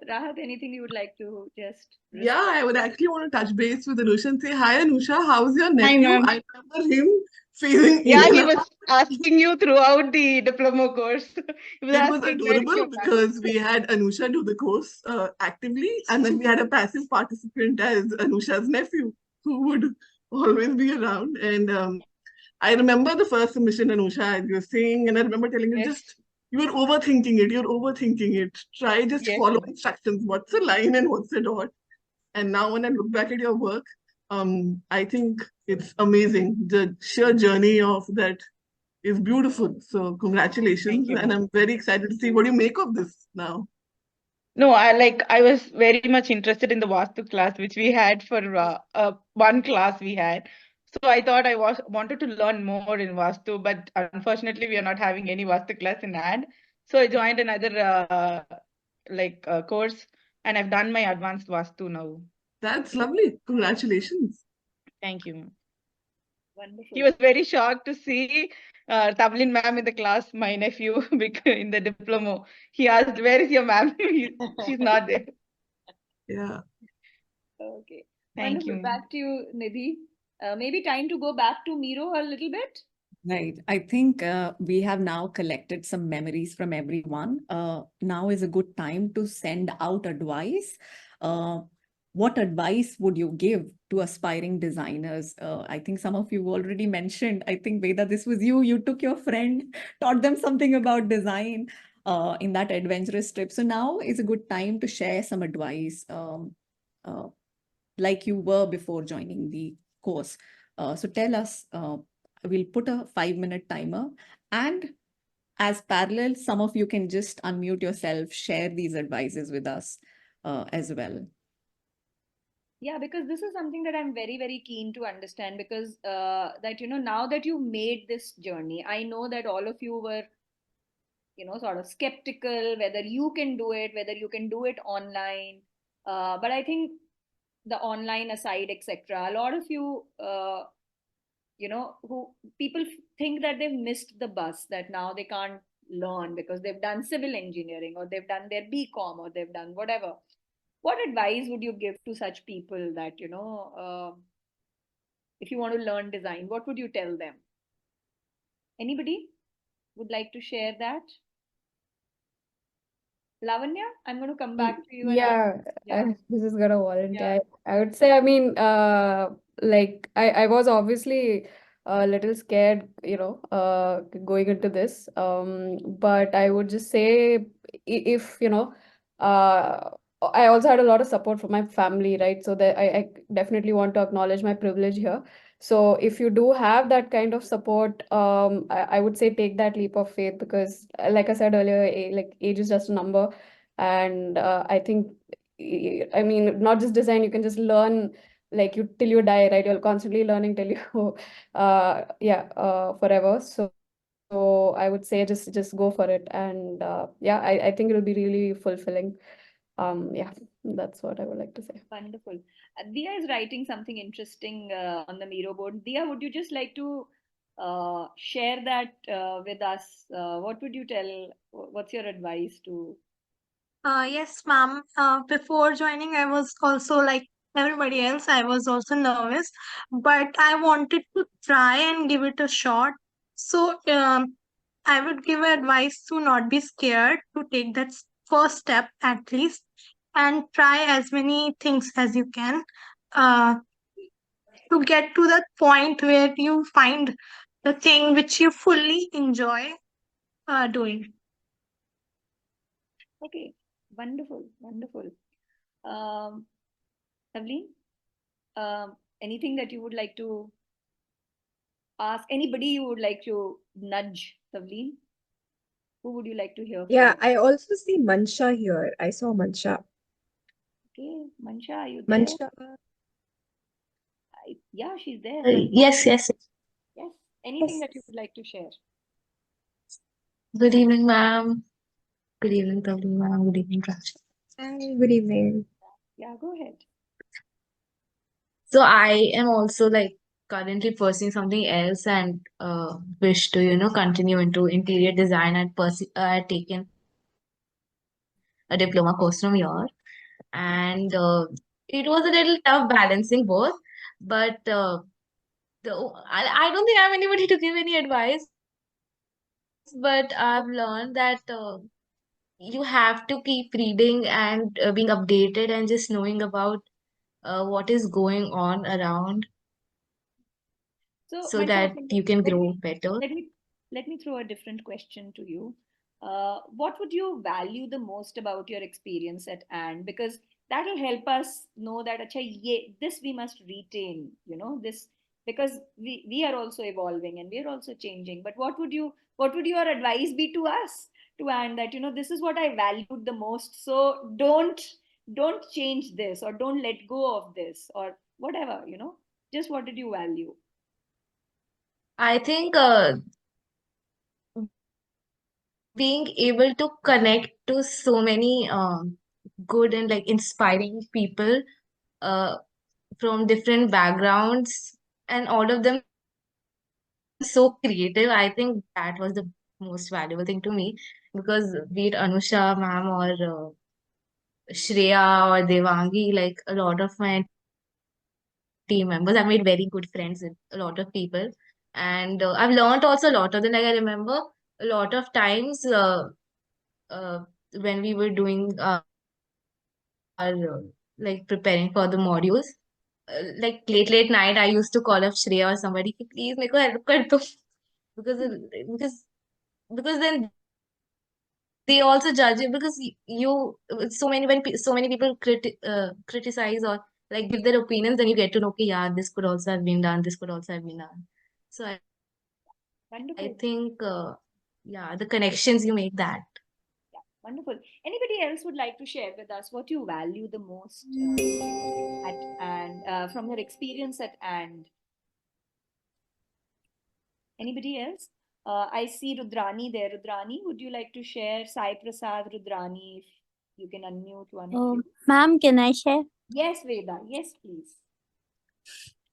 Rahat, anything you would like to just Yeah, I would actually want to touch base with Anusha and say, hi Anusha, how's your Hi, nephew? ma'am. I remember him feeling Yeah, ill. he was asking you throughout the diploma course. He was It was asking, where is adorable your ma'am? because we had Anusha do the course actively, and then we had a passive participant as Anusha's nephew who would always be around. And I remember the first submission, Anusha, as you were saying, and I remember telling you, Yes. just you were overthinking it. You're overthinking it. Try just Yes, follow ma'am. instructions. What's the line and what's the dot? And now when I look back at your work, I think it's amazing. The sheer journey of that is beautiful. So congratulations, Thank you, and ma'am. I'm very excited to see what you make of this now. No, I was very much interested in the Vastu class, which we had for one class we had. So I thought I wanted to learn more in Vastu, but unfortunately we are not having any Vastu class in AND. So I joined another course, and I've done my advanced Vastu now. That's lovely. Congratulations. Thank you, ma'am. wonderful. He was very shocked to see Tablin ma'am in the class, my nephew, in the diploma. He asked, where is your ma'am? She's not there. Yeah. Okay, Thank wonderful. you. Back to you, Nidhi. Maybe time to go back to Miro a little bit. Right. I think we have now collected some memories from everyone. Now is a good time to send out advice. What advice would you give to aspiring designers? I think some of you already mentioned, I think Veda, this was you. You took your friend, taught them something about design in that adventurous trip. So now is a good time to share some advice like you were before joining the course. So tell us, we'll put a 5-minute timer, and as parallel, some of you can just unmute yourself, share these advices with us as well. Yeah, because this is something that I'm very, very keen to understand, because that, now that you made this journey, I know that all of you were, sort of skeptical whether you can do it, whether you can do it online. But I think the online aside, etc., a lot of you, who people think that they've missed the bus, that now they can't learn because they've done civil engineering, or they've done their BCom, or they've done whatever. What advice would you give to such people that, if you want to learn design, what would you tell them? Anybody would like to share that? Lavanya, I'm going to come back to you. Yeah, Yeah. this is gonna volunteer. Yeah. I would say, I mean, like I was obviously a little scared, going into this. But I would just say, if I also had a lot of support from my family, right? So that I definitely want to acknowledge my privilege here. So if you do have that kind of support, I would say take that leap of faith, because, like I said earlier, like age is just a number. And I think, I mean, not just design, you can just learn like you till you die, right? You're constantly learning till you, forever. So I would say just go for it, and I think it'll be really fulfilling. Yeah, that's what I would like to say. Wonderful. Dia is writing something interesting on the Miro board. Dia, would you just like to share that with us? What would you tell? What's your advice to? Yes, ma'am. Before joining, I was also like everybody else, I was also nervous, but I wanted to try and give it a shot. So I would give advice to not be scared, to take that first step at least, and try as many things as you can uh, to get to that point where you find the thing which you fully enjoy doing. Okay, wonderful, wonderful. Tavleen, anything that you would like to ask? Anybody you would like to nudge, Tavleen? Who would you like to hear Yeah, from? I also see Mansha here. I saw Mansha. Okay, Mansha, are you there? Mansha. Yeah, she's there. Yes, yes. Yes. Anything that you would like to share? Good evening, ma'am. Good evening, Tavleen, ma'am. Good evening, Raj. Hi, good evening. Yeah, go ahead. So I am also like currently pursuing something else and wish to, continue into interior design and I had taken a diploma course from here. And it was a little tough balancing both, but I don't think I have anybody to give any advice, but I've learned that you have to keep reading and being updated and just knowing about what is going on around So, so Mansha, that okay, you can let grow me better. let me throw a different question to you. What would you value the most about your experience at AND? Because that will help us know that acha, this we must retain, this, because we are also evolving and we are also changing. But what would your advice be to us, to AND, that this is what I valued the most. So don't change this, or don't let go of this, or whatever, just what did you value? I think being able to connect to so many good and like inspiring people uh, from different backgrounds and all of them so creative. I think that was the most valuable thing to me because be it Anusha ma'am or Shreya or Devangi, like a lot of my team members, I made very good friends with a lot of people, and I've learned also a lot of them. Like I remember a lot of times uh, when we were doing our like preparing for the modules, like late night, I used to call up Shreya or somebody, "कि please मेरे को help कर दो," because because because then they also judge it because you so many when so many people criticize or like give their opinions, then you get to know, okay, yeah, this could also have been done, this could also have been done. So I Wonderful. think yeah, the connections you make that. Yeah, wonderful. Anybody else would like to share with us what you value the most at and from your experience at AND? Anybody else? I see Rudrani there. Rudrani, would you like to share? Sai Prasad, Rudrani, if you can unmute one of you. Ma'am, can I share? Yes, Veda. Yes, please.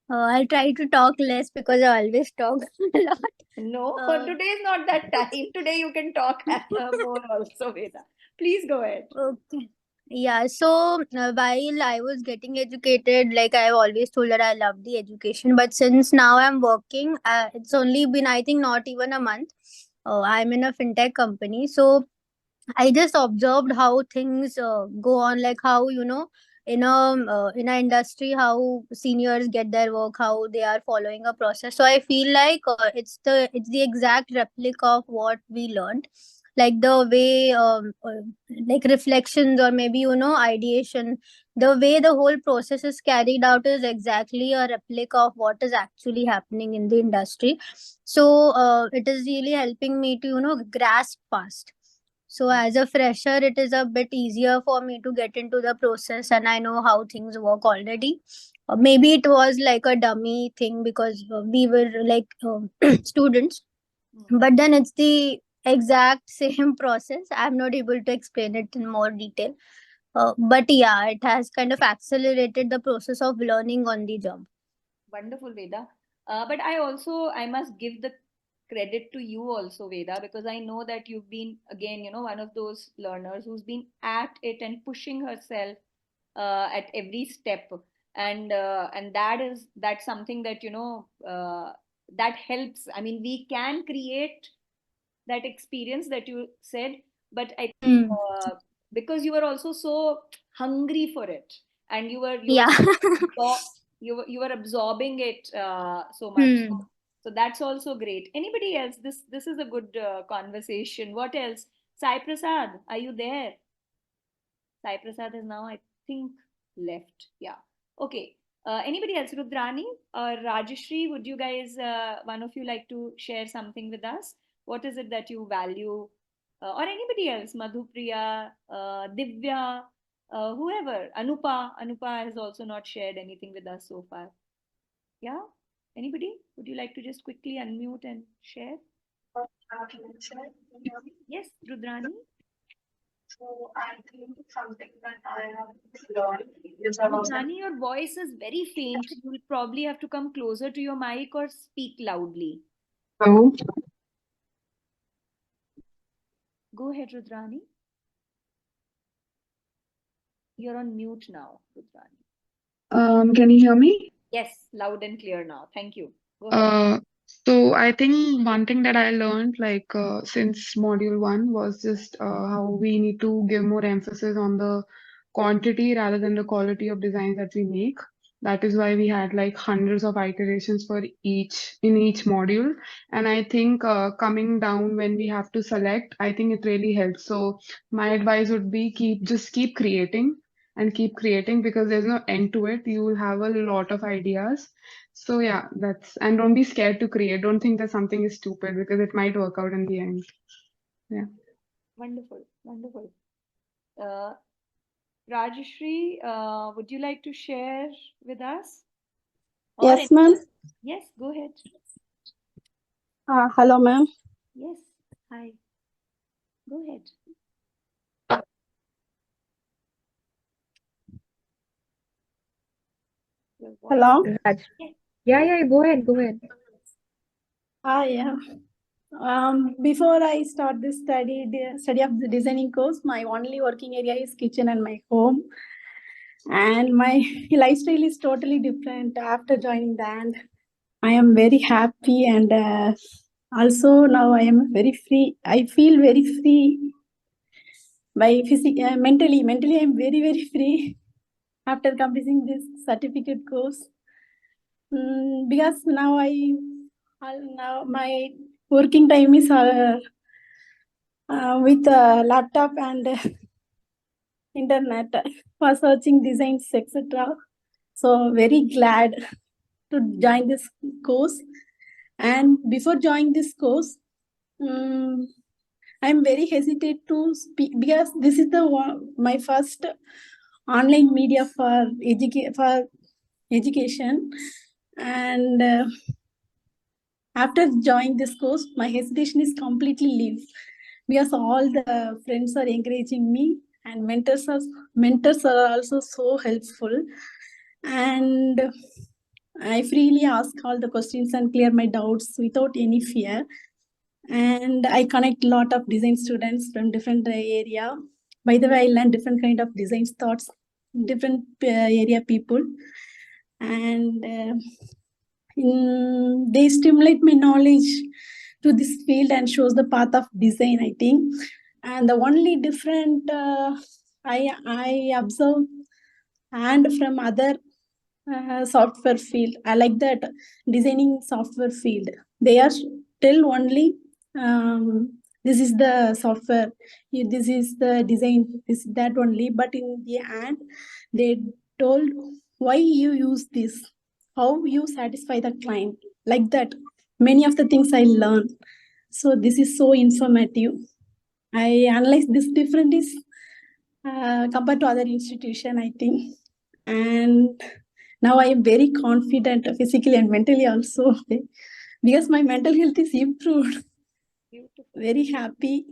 I'll try to talk less because I always talk a lot. No, today is not that time. Today you can talk more also, Veda. Please go ahead. Okay. Yeah, so while I was getting educated, like I've always told that I love the education, but since now I'm working, it's only been, I think, not even a month. I'm in a fintech company, so I just observed how things go on, like how in a industry, how seniors get their work, how they are following a process. So I feel like it's the exact replica of what we learned, like the way like reflections or maybe ideation, the way the whole process is carried out is exactly a replica of what is actually happening in the industry. So it is really helping me to grasp fast. So as a fresher, it is a bit easier for me to get into the process and I know how things work already. Maybe it was like a dummy thing because we were like students, but then it's the exact same process. I'm not able to explain it in more detail. But yeah, it has kind of accelerated the process of learning on the job. Wonderful, Veda. But I must give the credit to you also, Veda, because I know that you've been, again, one of those learners who's been at it and pushing herself at every step. and that's something that that helps. I mean, we can create that experience that you said, but I think because you were also so hungry for it, and Yeah. you were absorbing it so much. So that's also great. Anybody else? This is a good conversation. What else? Sai Prasad, are you there? Sai Prasad is now, I think, left. Yeah. Okay. Anybody else? Rudrani or Rajeshri, would you guys, one of you, like to share something with us? What is it that you value? Or anybody else? Madhupriya, Divya, whoever. Anupa. Anupa has also not shared anything with us so far. Yeah? Anybody? Would you like to just quickly unmute and share? Yes, Rudrani. So I think something that I have learned is Rudrani, your voice is very faint. You'll probably have to come closer to your mic or speak loudly. Hello. Go ahead, Rudrani. You're on mute now, Rudrani. Can you hear me? Yes, loud and clear now. Thank you. Go ahead. So I think one thing that I learned, like since module one, was just how we need to give more emphasis on the quantity rather than the quality of designs that we make. That is why we had like hundreds of iterations for each module. And I think coming down when we have to select, I think it really helps. So my advice would be keep creating and keep creating because there's no end to it. You will have a lot of ideas. So yeah, and don't be scared to create. Don't think that something is stupid because it might work out in the end. Yeah. Wonderful, wonderful. Rajeshri, would you like to share with us? Or Yes, ma'am. Yes, go ahead. Hello, ma'am. Yes, hi. Go ahead. Hello. Yeah, go ahead, go ahead. Yeah. Before I start this study of the designing course, my only working area is kitchen and my home. And my lifestyle is totally different after joining the AND. I am very happy and also now I am very free. I feel very free by mentally. Mentally, I am very, very free after completing this certificate course. Because now my working time is with laptop and internet for searching designs, etc. So very glad to join this course. And before joining this course, I'm very hesitant to speak because this is my first online media for education. And after joining this course, my hesitation is completely leave because all the friends are encouraging me and mentors are also so helpful. And I freely ask all the questions and clear my doubts without any fear. And I connect a lot of design students from different area. By the way, I learn different kind of design thoughts, different area people. And they stimulate my knowledge to this field and shows the path of design, I think. And the only different I observe and from other software field, I like that designing software field. They are still only this is the software, this is the design, this that only. But in the end, they told why you use this, how you satisfy the client, like that. Many of the things I learned. So this is so informative. I analyze this differences compared to other institution, I think. And now I am very confident physically and mentally also because my mental health is improved. Beautiful. Very happy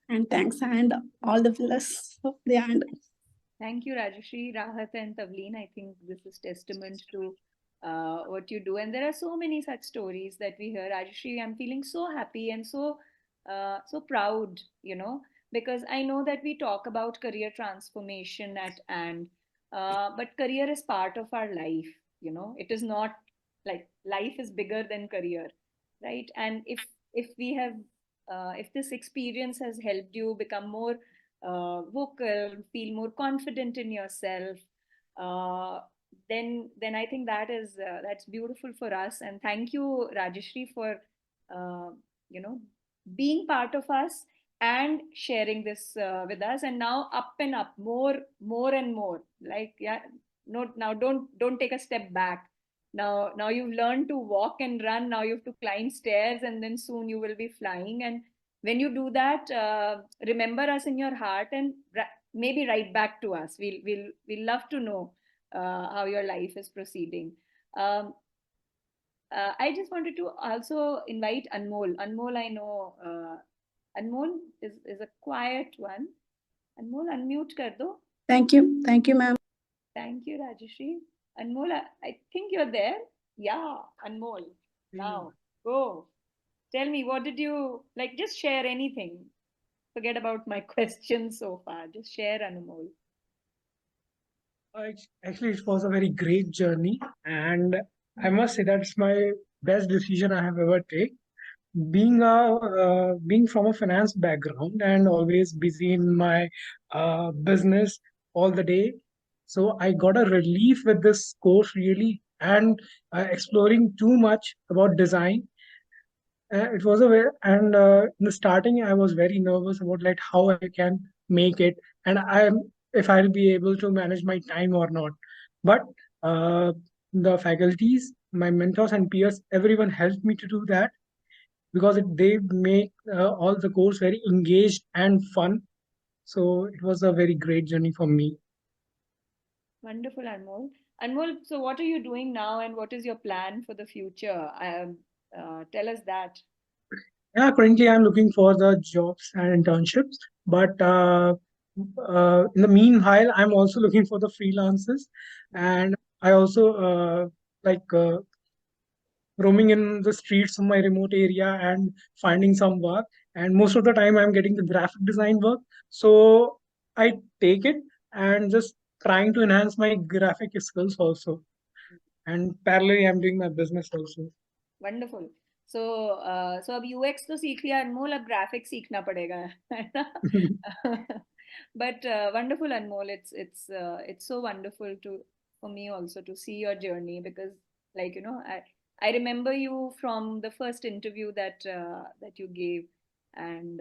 and thanks and all the bless of the end. Thank you, Rajeshri, Rahat, and Tavleen. I think this is testament to what you do. And there are so many such stories that we hear. Rajeshri, I'm feeling so happy and so proud, because I know that we talk about career transformation at AND. but career is part of our life. You know, it is not like life is bigger than career, right? And if we have if this experience has helped you become more vocal, feel more confident in yourself, uh, then I think that's beautiful for us. And thank you, Rajeshri, for uh, you know being part of us and sharing this with us. And now up and up, more and more. Like, yeah, no, now don't take a step back. Now you've learned to walk and run. Now you have to climb stairs, and then soon you will be flying. And when you do that, remember us in your heart, and maybe write back to us. We'll love to know how your life is proceeding. Um, I just wanted to also invite Anmol. Anmol, I know Anmol is a quiet one. Anmol, unmute kar do. Thank you, ma'am. Thank you, Rajeshri. Anmol, I think you're there. Yeah, Anmol. Now, go. Tell me, what did you like? Just share anything. Forget about my questions so far. Just share, Anmol. Actually, it was a very great journey, and I must say that's my best decision I have ever taken. Being from a finance background and always busy in my business all the day, so I got a relief with this course really, and exploring too much about design. It was a way, and in the starting, I was very nervous about like how I can make it, and if I'll be able to manage my time or not. But the faculties, my mentors and peers, everyone helped me to do that because they make all the course very engaged and fun. So it was a very great journey for me. Wonderful, Anmol. Anmol, so what are you doing now, and what is your plan for the future? Tell us that. Yeah, currently I'm looking for the jobs and internships, but in the meanwhile, I'm also looking for the freelances, and I also roaming in the streets of my remote area and finding some work. And most of the time, I'm getting the graphic design work, so I take it and just trying to enhance my graphic skills also. And parallelly, I'm doing my business also. Wonderful. So अब UX तो सीख लिया अनमोल, अब graphics सीखना पड़ेगा, है ना? But wonderful, Anmol. It's so wonderful for me also to see your journey, because like I remember you from the first interview that you gave, and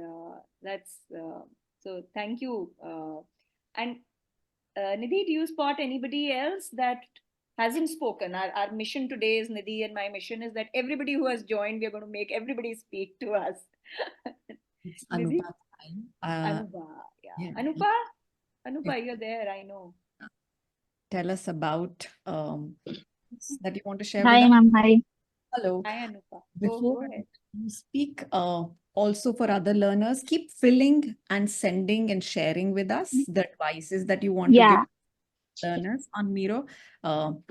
that's so thank you. And Nidhi, do you spot anybody else that hasn't spoken? Our mission today is, Nidhi, and my mission is that everybody who has joined, we are going to make everybody speak to us. It's Nidhi? Anupa's time. Anupa, yeah. Yeah. Anupa, you're there, I know. Tell us about that you want to share Hi, with us. ma'am. Hi. Hello. Hi, Anupa. Before Go ahead. you speak, also for other learners, keep filling and sending and sharing with us the advices that you want to Yeah. give learners on Miro.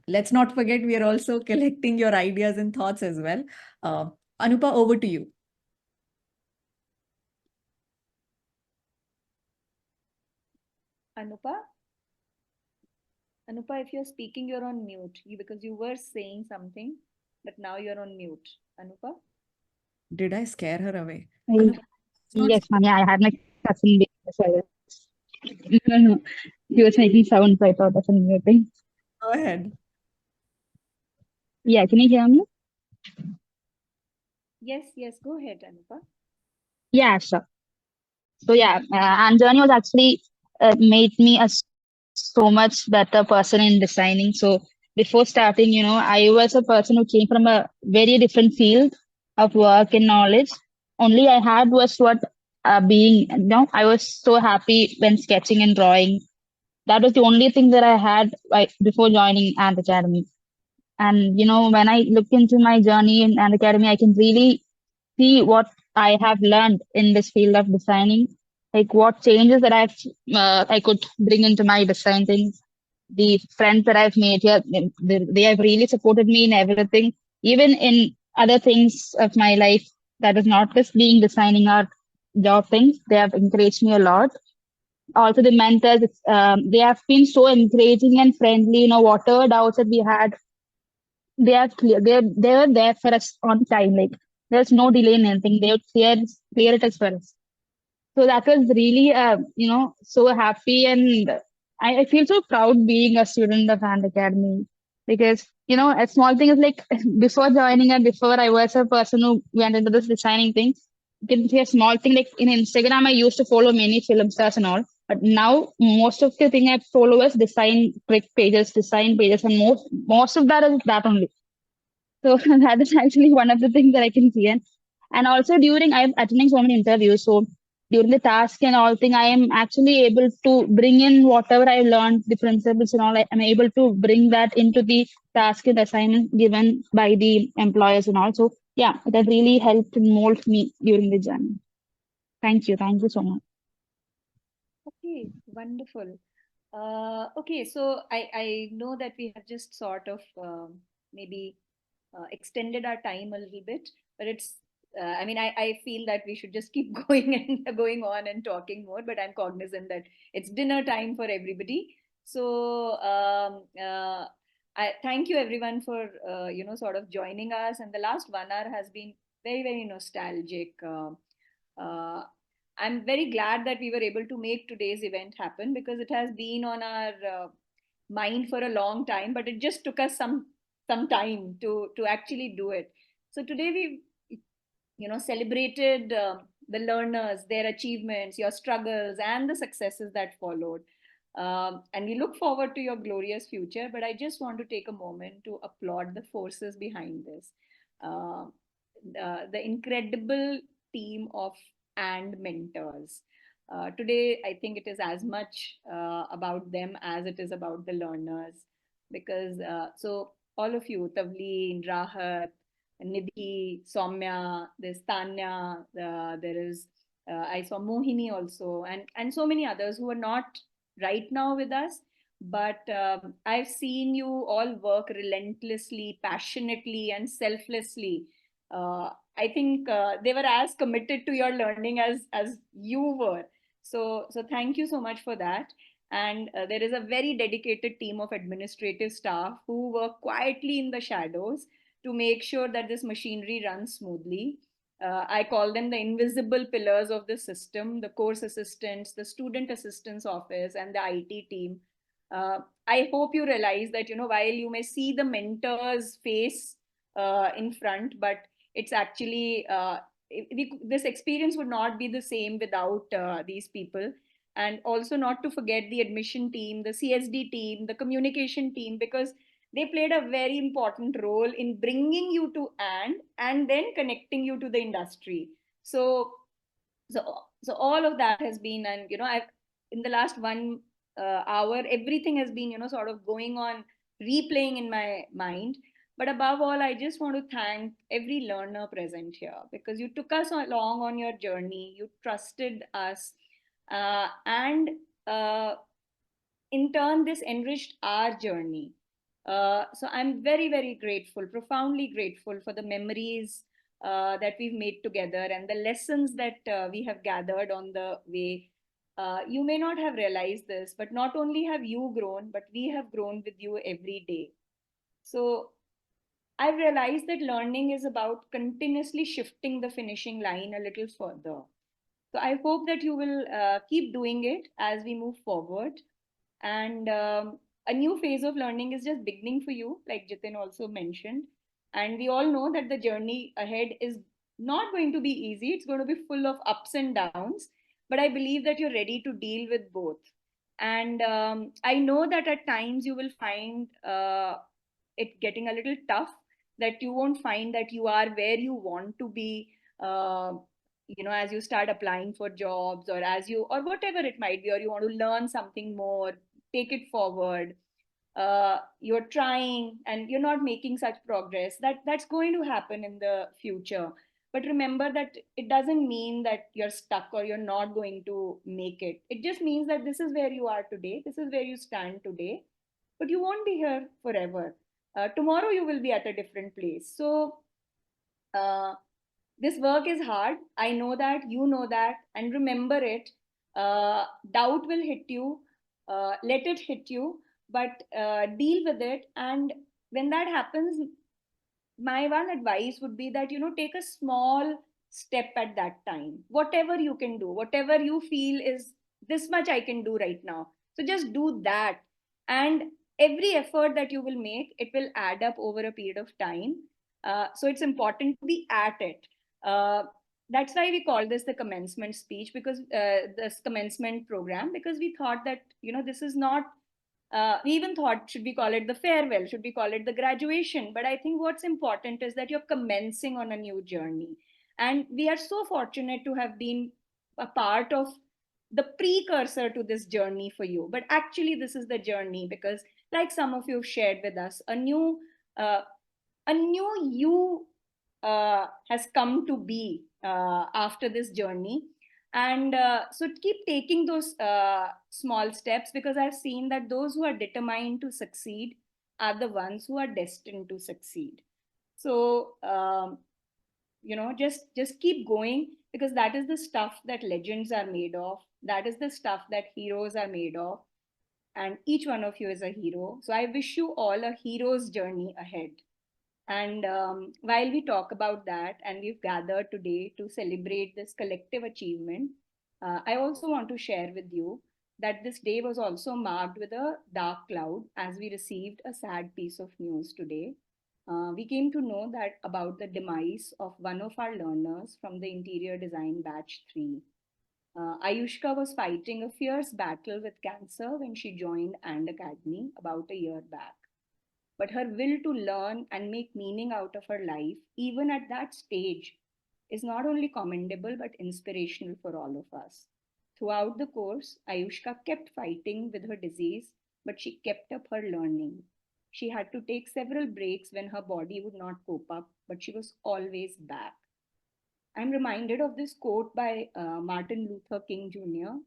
Let's not forget, we are also collecting your ideas and thoughts as well. Anupa, over to you. Anupa? Anupa, if you're speaking, you're on mute. Because you were saying something, but now you're on mute. Anupa? Did I scare her away? Yes, ma'am. Yeah, I had my cousin baby, so I was- No. He was making sound, so I thought of unmuting. Go ahead. Yeah, can you hear me? Yes, go ahead, Anupa. Yeah, sure. So yeah, and journey was actually made me so much better person in designing. So before starting, I was a person who came from a very different field of work and knowledge. Only I had was what being, I was so happy when sketching and drawing. That was the only thing that I had before joining Ant Academy. And when I look into my journey in Ant Academy, I can really see what I have learned in this field of designing, like what changes that I could bring into my design things. The friends that I've made here, they have really supported me in everything, even in other things of my life that is not just being designing or job things. They have encouraged me a lot. also the mentors. They have been so encouraging and friendly. You know, whatever doubts that we had, they are clear. They were there for us on time. Like there's no delay in anything. They would clear it as for us. So that was really, so happy, and I feel so proud being a student of And Academy, because a small thing is like before joining and before I was a person who went into this designing thing. You can see a small thing like in Instagram. I used to follow many film stars and all, but now most of the thing I follow is design pages, and most of that is that only. So that is actually one of the things that I can see. And also I'm attending so many interviews. So during the task and all thing, I am actually able to bring in whatever I learned, the principles and all. I'm able to bring that into the task and assignment given by the employers and all. So yeah, it has really helped mold me during the journey. Thank you. Thank you so much. Okay, wonderful. Okay, so I know that we have just sort of maybe extended our time a little bit, but I mean, I feel that we should just keep going and going on and talking more, but I'm cognizant that it's dinner time for everybody. So I thank you everyone for, sort of joining us. And the last 1 hour has been very, very nostalgic. Uh, I'm very glad that we were able to make today's event happen, because it has been on our mind for a long time, but it just took us some time to actually do it. So today we celebrated the learners, their achievements, your struggles, and the successes that followed. And we look forward to your glorious future. But I just want to take a moment to applaud the forces behind this. Uh, the incredible team of and mentors. Today, I think it is as much about them as it is about the learners, because so all of you, Tavleen, Rahat, Nidhi, Soumya, there's Tanya, there is I saw Mohini also, and so many others who are not right now with us, but I've seen you all work relentlessly, passionately, and selflessly. I think they were as committed to your learning as you were. So thank you so much for that. And there is a very dedicated team of administrative staff who work quietly in the shadows to make sure that this machinery runs smoothly. I call them the invisible pillars of the system: the course assistants, the student assistance office, and the IT team. I hope you realize that, while you may see the mentor's face in front, but it's actually, this experience would not be the same without these people. And also, not to forget the admission team, the CSD team, the communication team, because they played a very important role in bringing you to and then connecting you to the industry. So all of that has been, and I've in the last 1 hour, everything has been sort of going on, replaying in my mind. But above all, I just want to thank every learner present here, because you took us along on your journey, you trusted us, and in turn, this enriched our journey. So I'm very, very grateful, profoundly grateful for the memories that we've made together, and the lessons that we have gathered on the way. You may not have realized this, but not only have you grown, but we have grown with you every day. So I've realized that learning is about continuously shifting the finishing line a little further. So I hope that you will keep doing it as we move forward. And a new phase of learning is just beginning for you, like Jitin also mentioned. And we all know that the journey ahead is not going to be easy. It's going to be full of ups and downs. But I believe that you're ready to deal with both. And I know that at times you will find it getting a little tough, that you won't find that you are where you want to be. As you start applying for jobs, or as you, or whatever it might be, or you want to learn something more, take it forward, you're trying and you're not making such progress, that's going to happen in the future. But remember that it doesn't mean that you're stuck or you're not going to make it. It just means that this is where you are today, this is where you stand today, but you won't be here forever. Tomorrow you will be at a different place. So this work is hard, I know that, you know that, and remember it. Doubt will hit you, let it hit you, but deal with it. And when that happens, my one advice would be that, take a small step at that time, whatever you can do, whatever you feel is this much I can do right now. So just do that. And every effort that you will make, it will add up over a period of time. So it's important to be at it. That's why we call this the commencement speech, because this commencement program, because we thought that, this is not, we even thought, should we call it the farewell? Should we call it the graduation? But I think what's important is that you're commencing on a new journey. And we are so fortunate to have been a part of the precursor to this journey for you. But actually, this is the journey, because like some of you have shared with us, a new you has come to be after this journey. And so keep taking those small steps, because I've seen that those who are determined to succeed are the ones who are destined to succeed. So, just keep going, because that is the stuff that legends are made of. That is the stuff that heroes are made of. And each one of you is a hero. So I wish you all a hero's journey ahead. And while we talk about that, and we've gathered today to celebrate this collective achievement, I also want to share with you that this day was also marked with a dark cloud, as we received a sad piece of news today. We came to know that about the demise of one of our learners from the interior design batch 3. Ayushka was fighting a fierce battle with cancer when she joined And Academy about a year back. But her will to learn and make meaning out of her life, even at that stage, is not only commendable but inspirational for all of us. Throughout the course, Ayushka kept fighting with her disease, but she kept up her learning. She had to take several breaks when her body would not cope up, but she was always back. I'm reminded of this quote by Martin Luther King Jr.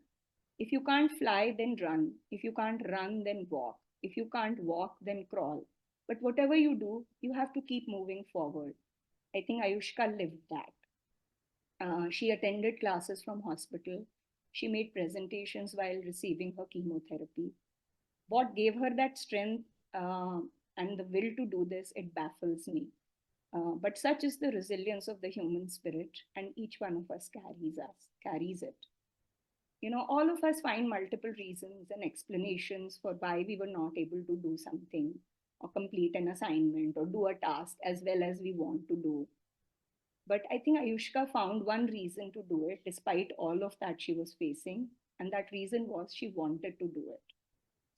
If you can't fly, then run. If you can't run, then walk. If you can't walk, then crawl. But whatever you do, you have to keep moving forward. I think Ayushka lived that. She attended classes from hospital. She made presentations while receiving her chemotherapy. What gave her that strength and the will to do this, it baffles me. But such is the resilience of the human spirit, and each one of us carries it. All of us find multiple reasons and explanations for why we were not able to do something, or complete an assignment, or do a task as well as we want to do. But I think Ayushka found one reason to do it despite all of that she was facing, and that reason was she wanted to do it.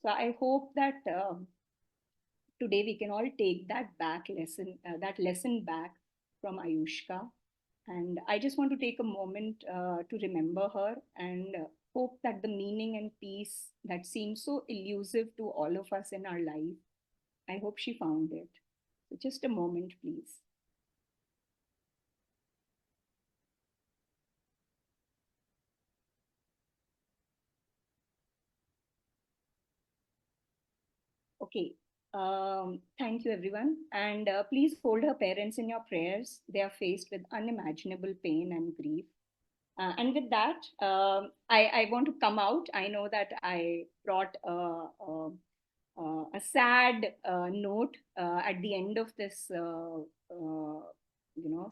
So I hope that today we can all take that lesson back from Ayushka. And I just want to take a moment to remember her, and hope that the meaning and peace that seems so elusive to all of us in our life, I hope she found it. So just a moment, please. Okay. Thank you, everyone. And please hold her parents in your prayers. They are faced with unimaginable pain and grief. And with that, I want to come out. I know that I brought a sad note at the end of this,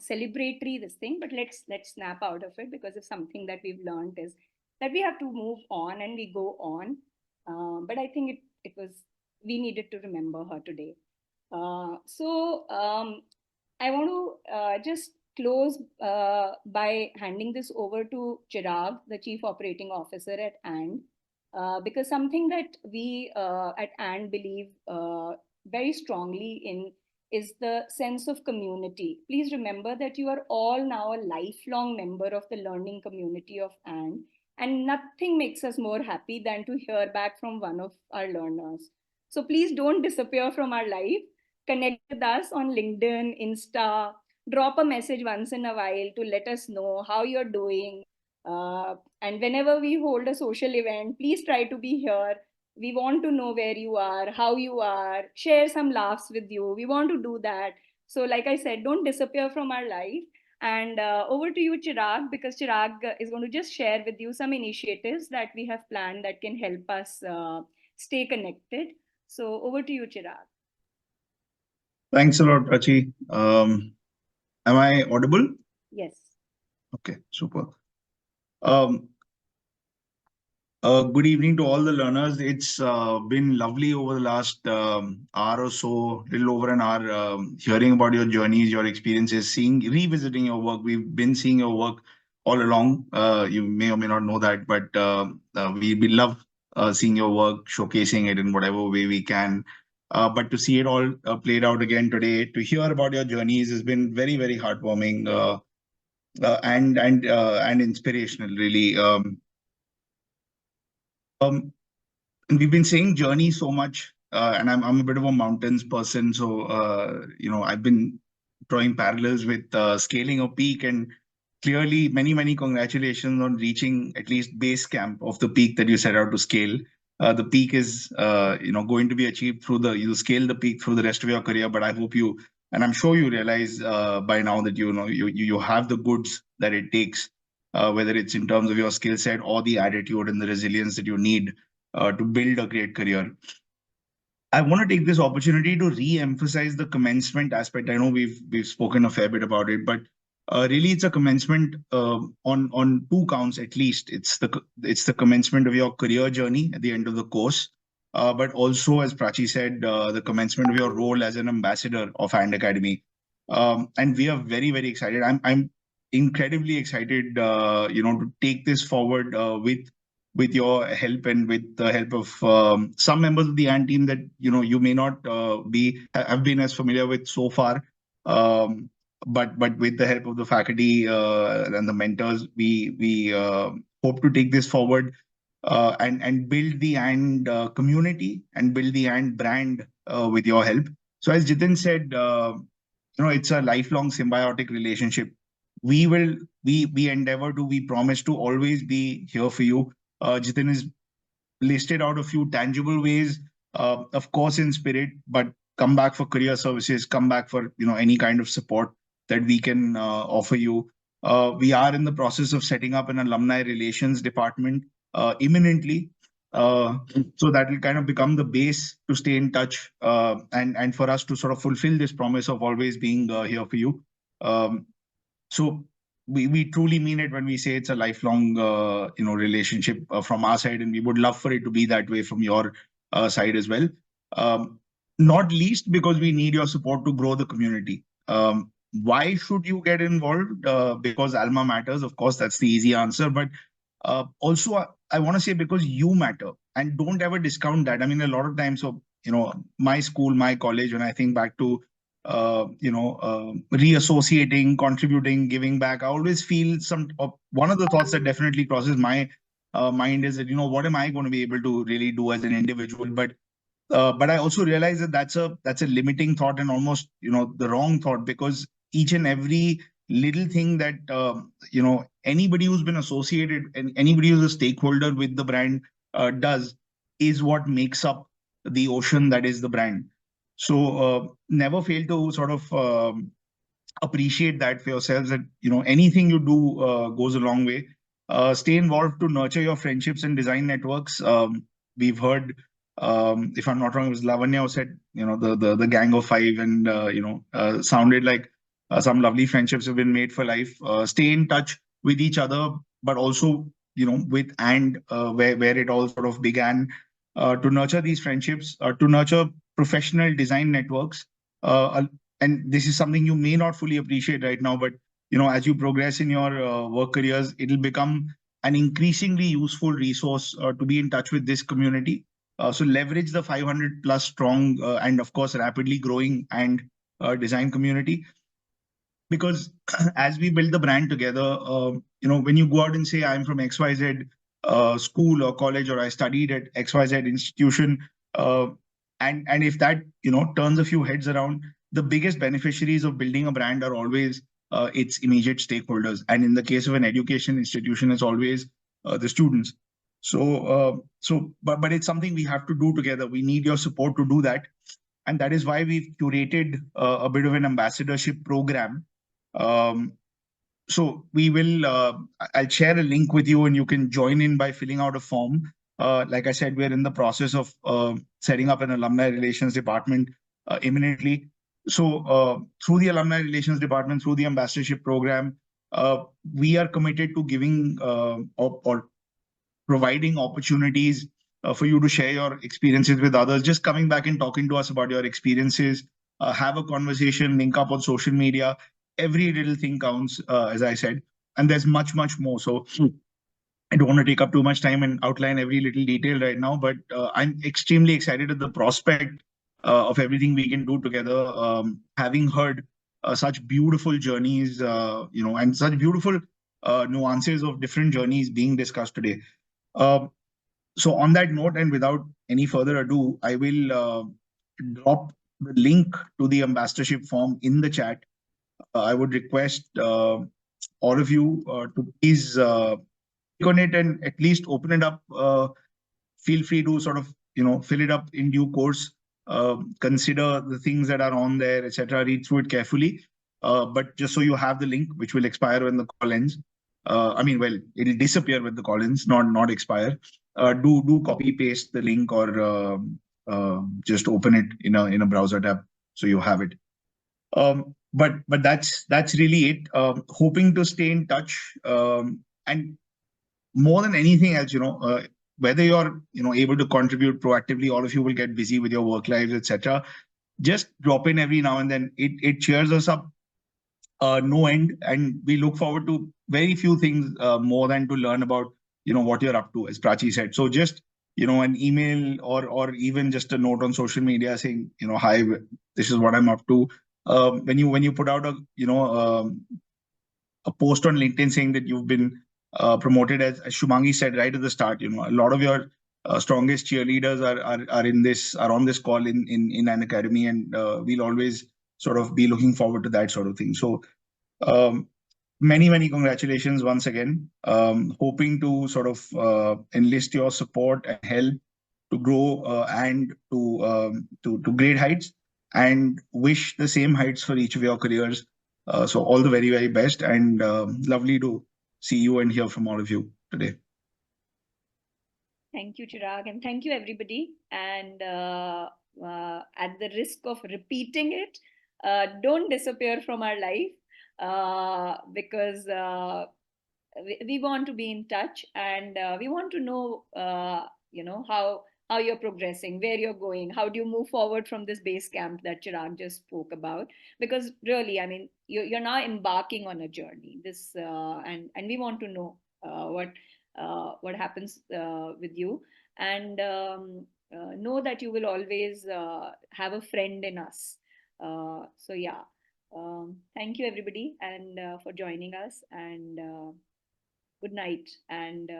celebratory this thing. But let's snap out of it, because if something that we've learned is that we have to move on and we go on. But I think we needed to remember her today. So I want to just close by handing this over to Chirag, the Chief Operating Officer at AND, because something that we at AND believe very strongly in is the sense of community. Please remember that you are all now a lifelong member of the learning community of AND, and nothing makes us more happy than to hear back from one of our learners. So please don't disappear from our life. Connect with us on LinkedIn, Insta, drop a message once in a while to let us know how you're doing. And whenever we hold a social event, please try to be here. We want to know where you are, how you are, share some laughs with you. We want to do that. So like I said, don't disappear from our life. And over to you, Chirag, because Chirag is going to just share with you some initiatives that we have planned that can help us stay connected. So over to you, Chirag. Thanks a lot, Prachi. Am I audible? Yes. Okay, super. Good evening to all the learners. It's been lovely over the last hour or so, little over an hour, hearing about your journeys, your experiences, revisiting your work. We've been seeing your work all along. You may or may not know that, but we love seeing your work, showcasing it in whatever way we can. But to see it all played out again today, to hear about your journeys has been very, very heartwarming and inspirational, really. And we've been saying journey so much, and I'm a bit of a mountains person, so I've been drawing parallels with scaling a peak, and clearly many congratulations on reaching at least base camp of the peak that you set out to scale. The peak is going to be achieved through you scale the peak through the rest of your career, but I hope you, and I'm sure you realize by now that you have the goods that it takes, whether it's in terms of your skill set or the attitude and the resilience that you need to build a great career. I want to take this opportunity to re-emphasize the commencement aspect. I know we've spoken a fair bit about it, but really it's a commencement on two counts at least. It's the commencement of your career journey at the end of the course, but also, as Prachi said, the commencement of your role as an ambassador of And Academy. And we are very, very excited. I'm incredibly excited, to take this forward with your help and with the help of some members of the AND team that you may not have been as familiar with so far. But with the help of the faculty and the mentors, we hope to take this forward and build the AND community and build the AND brand with your help. So as Jitin said, it's a lifelong symbiotic relationship. We endeavor to, we promise to always be here for you. Jitin has listed out a few tangible ways, of course in spirit, but come back for career services, come back for any kind of support that we can offer you. We are in the process of setting up an alumni relations department imminently. So that will kind of become the base to stay in touch and for us to sort of fulfill this promise of always being here for you. So we truly mean it when we say it's a lifelong relationship from our side, and we would love for it to be that way from your side as well. Not least because we need your support to grow the community. Why should you get involved? Because Alma matters, of course, that's the easy answer. But also, I want to say because you matter, and don't ever discount that. I mean, a lot of times, so my school, my college, when I think back to reassociating, contributing, giving back, I always feel one of the thoughts that definitely crosses my mind is that, what am I going to be able to really do as an individual? But I also realize that that's a limiting thought and almost, the wrong thought, because each and every little thing that, anybody who's been associated and anybody who's a stakeholder with the brand does is what makes up the ocean that is the brand. So never fail to sort of appreciate that for yourselves, that anything you do goes a long way. Stay involved to nurture your friendships and design networks. We've heard, if I'm not wrong, it was Lavanya who said, the gang of five, and sounded like some lovely friendships have been made for life. Stay in touch with each other, but also with AND where it all sort of began, to nurture these friendships, to nurture professional design networks. And this is something you may not fully appreciate right now, but as you progress in your work careers, it'll become an increasingly useful resource to be in touch with this community. So leverage the 500 plus strong and of course rapidly growing and design community. Because as we build the brand together, when you go out and say, I'm from XYZ school or college, or I studied at XYZ institution, and if that turns a few heads around, the biggest beneficiaries of building a brand are always its immediate stakeholders, and in the case of an education institution, it's always the students. So but it's something we have to do together. We need your support to do that, and that is why we've curated a bit of an ambassadorship program So we will, I'll share a link with you and you can join in by filling out a form. Like I said, we're in the process of setting up an alumni relations department imminently. So through the alumni relations department, through the ambassadorship program, we are committed to giving or providing opportunities for you to share your experiences with others. Just coming back and talking to us about your experiences, have a conversation, link up on social media. Every little thing counts, as I said, and there's much, much more. So I don't want to take up too much time and outline every little detail right now, but I'm extremely excited at the prospect of everything we can do together. Having heard such beautiful journeys, and such beautiful nuances of different journeys being discussed today. So on that note, and without any further ado, I will drop the link to the ambassadorship form in the chat. I would request all of you to please click on it and at least open it up. Feel free to sort of, fill it up in due course. Consider the things that are on there, etc. Read through it carefully. But just so you have the link, which will expire when the call ends. It'll disappear when the call ends, not expire. Do copy paste the link or just open it in a browser tab so you have it. But that's really it. Hoping to stay in touch, and more than anything else, whether you're able to contribute proactively, all of you will get busy with your work lives, etc. Just drop in every now and then. It cheers us up no end, and we look forward to very few things more than to learn about what you're up to, as Prachi said. So just an email or even just a note on social media saying hi, this is what I'm up to. When you put out a post on LinkedIn saying that you've been promoted, as Shubhangi said right at the start, a lot of your strongest cheerleaders are on this call in an academy, and we'll always sort of be looking forward to that sort of thing. So many congratulations once again. Hoping to sort of enlist your support and help to grow and to great heights, and wish the same heights for each of your careers. So all the very, very best, and lovely to see you and hear from all of you today. Thank you, Chirag, and thank you, everybody. And at the risk of repeating it, don't disappear from our life, because we want to be in touch, and we want to know, how you're progressing, where you're going, how do you move forward from this base camp that Chirag just spoke about? Because really, I mean, you're now embarking on a journey. And we want to know what happens with you, and know that you will always have a friend in us. So yeah, thank you, everybody, and for joining us, and good night, and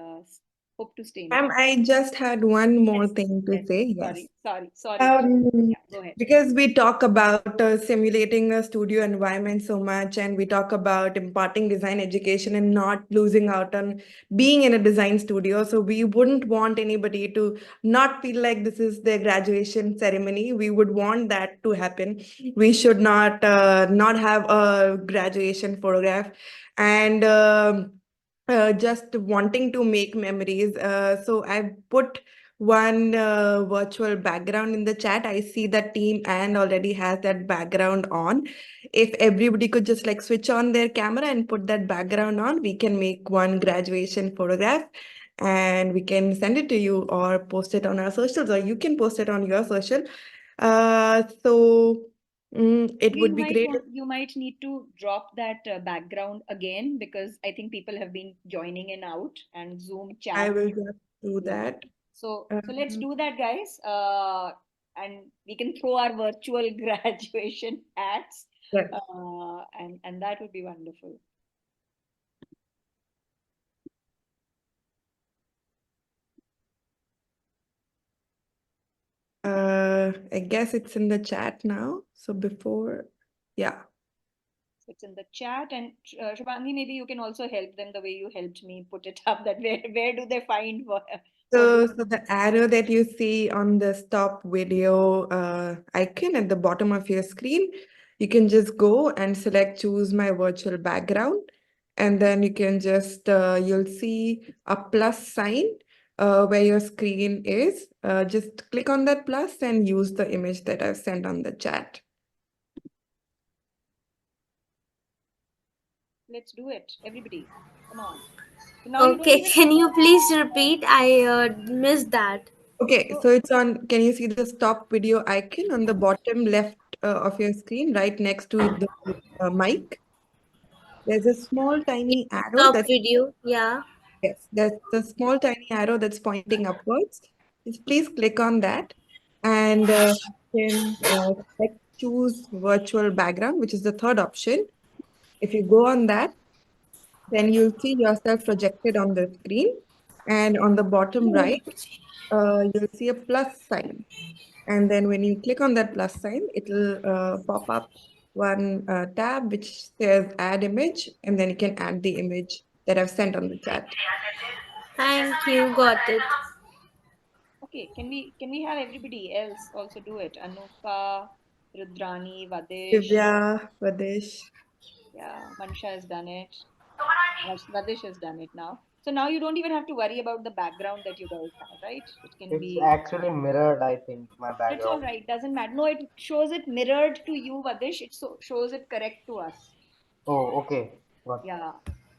hope to stay in touch. I just had one more thing to Yes. say. Yes. Sorry. Um, Yeah, go ahead. Because we talk about simulating a studio environment so much, and we talk about imparting design education and not losing out on being in a design studio. So we wouldn't want anybody to not feel like this is their graduation ceremony. We would want that to happen. We should not have a graduation photograph, and just wanting to make memories. So I've put one virtual background in the chat. I see that Team and already has that background on. If everybody could just like switch on their camera and put that background on, we can make one graduation photograph and we can send it to you or post it on our socials, or you can post it on your social. It would be great. You might need to drop that background again, because I think people have been joining in out and Zoom chat. I will just do that. So let's do that, guys. And we can throw our virtual graduation hats. Yes. And that would be wonderful. I guess it's in the chat now. So yeah. So it's in the chat, and Shubhangi, maybe you can also help them the way you helped me put it up. That where do they find? So the arrow that you see on the stop video icon at the bottom of your screen, you can just go and choose my virtual background, and then you can just, you'll see a plus sign where your screen is. Just click on that plus and use the image that I've sent on the chat. Let's do it, everybody. Come on. So now you don't Okay, even can you please repeat? I missed that. Okay, so it's on, can you see the stop video icon on the bottom left of your screen, right next to the mic? There's a small tiny arrow Stop that's, video. Yeah. yes, there's the small tiny arrow that's pointing upwards. Just please click on that and you can select choose virtual background, which is the third option. If you go on that, then you'll see yourself projected on the screen, and on the bottom right, you'll see a plus sign. And then when you click on that plus sign, it'll pop up one tab which says add image, and then you can add the image that I've sent on the chat. Thank you. Got it. Okay, can we have everybody else also do it? Anupa, Rudrani, Vadesh. Divya, Vadesh. Yeah, Manisha has done it. Vadesh has done it now. So now you don't even have to worry about the background that you guys have, right? It can It's be. actually mirrored, I think, my It's all background. right. Doesn't matter. No, it shows it mirrored to you, Vadesh. It shows it correct to us. Oh, okay. Got it. Yeah.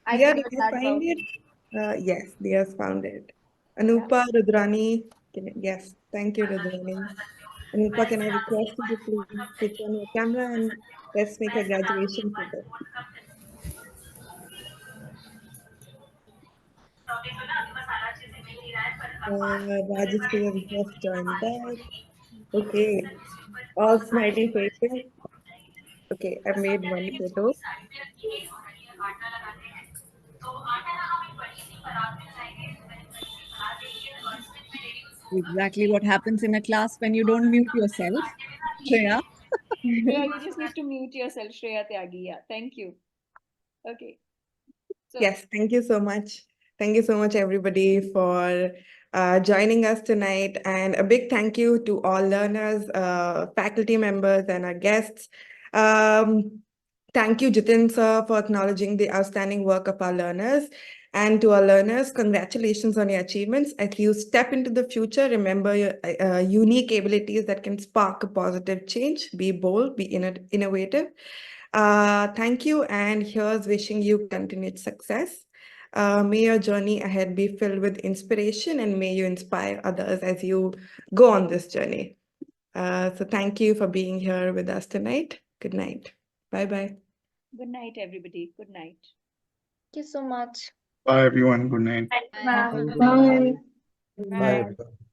I Yeah, figured did you that find out. it? Yes, Diya's found it. Anupa, Rudrani. Yes, thank you, Rudrani. Anupa, can I request you to please switch on your camera and let's make a graduation photo. Rajyasree has just joined back. Okay, all smiley faces. Okay, I made one photo. Exactly what happens in a class when you don't mute yourself. Shreya. Yeah, you just need to mute yourself, Shreya Tyagi. Yeah, thank you. Okay. So Yes, thank you so much. Thank you so much, everybody, for joining us tonight. And a big thank you to all learners, faculty members, and our guests. Thank you, Jitin sir, for acknowledging the outstanding work of our learners. And to our learners, congratulations on your achievements. As you step into the future, remember your unique abilities that can spark a positive change. Be bold, be innovative. Thank you, and here's wishing you continued success. May your journey ahead be filled with inspiration, and may you inspire others as you go on this journey. So thank you for being here with us tonight. Good night. Bye-bye. good night, everybody. Good night. Thank you so much. Bye, everyone. Good night. Thank you. Bye. Bye, everyone.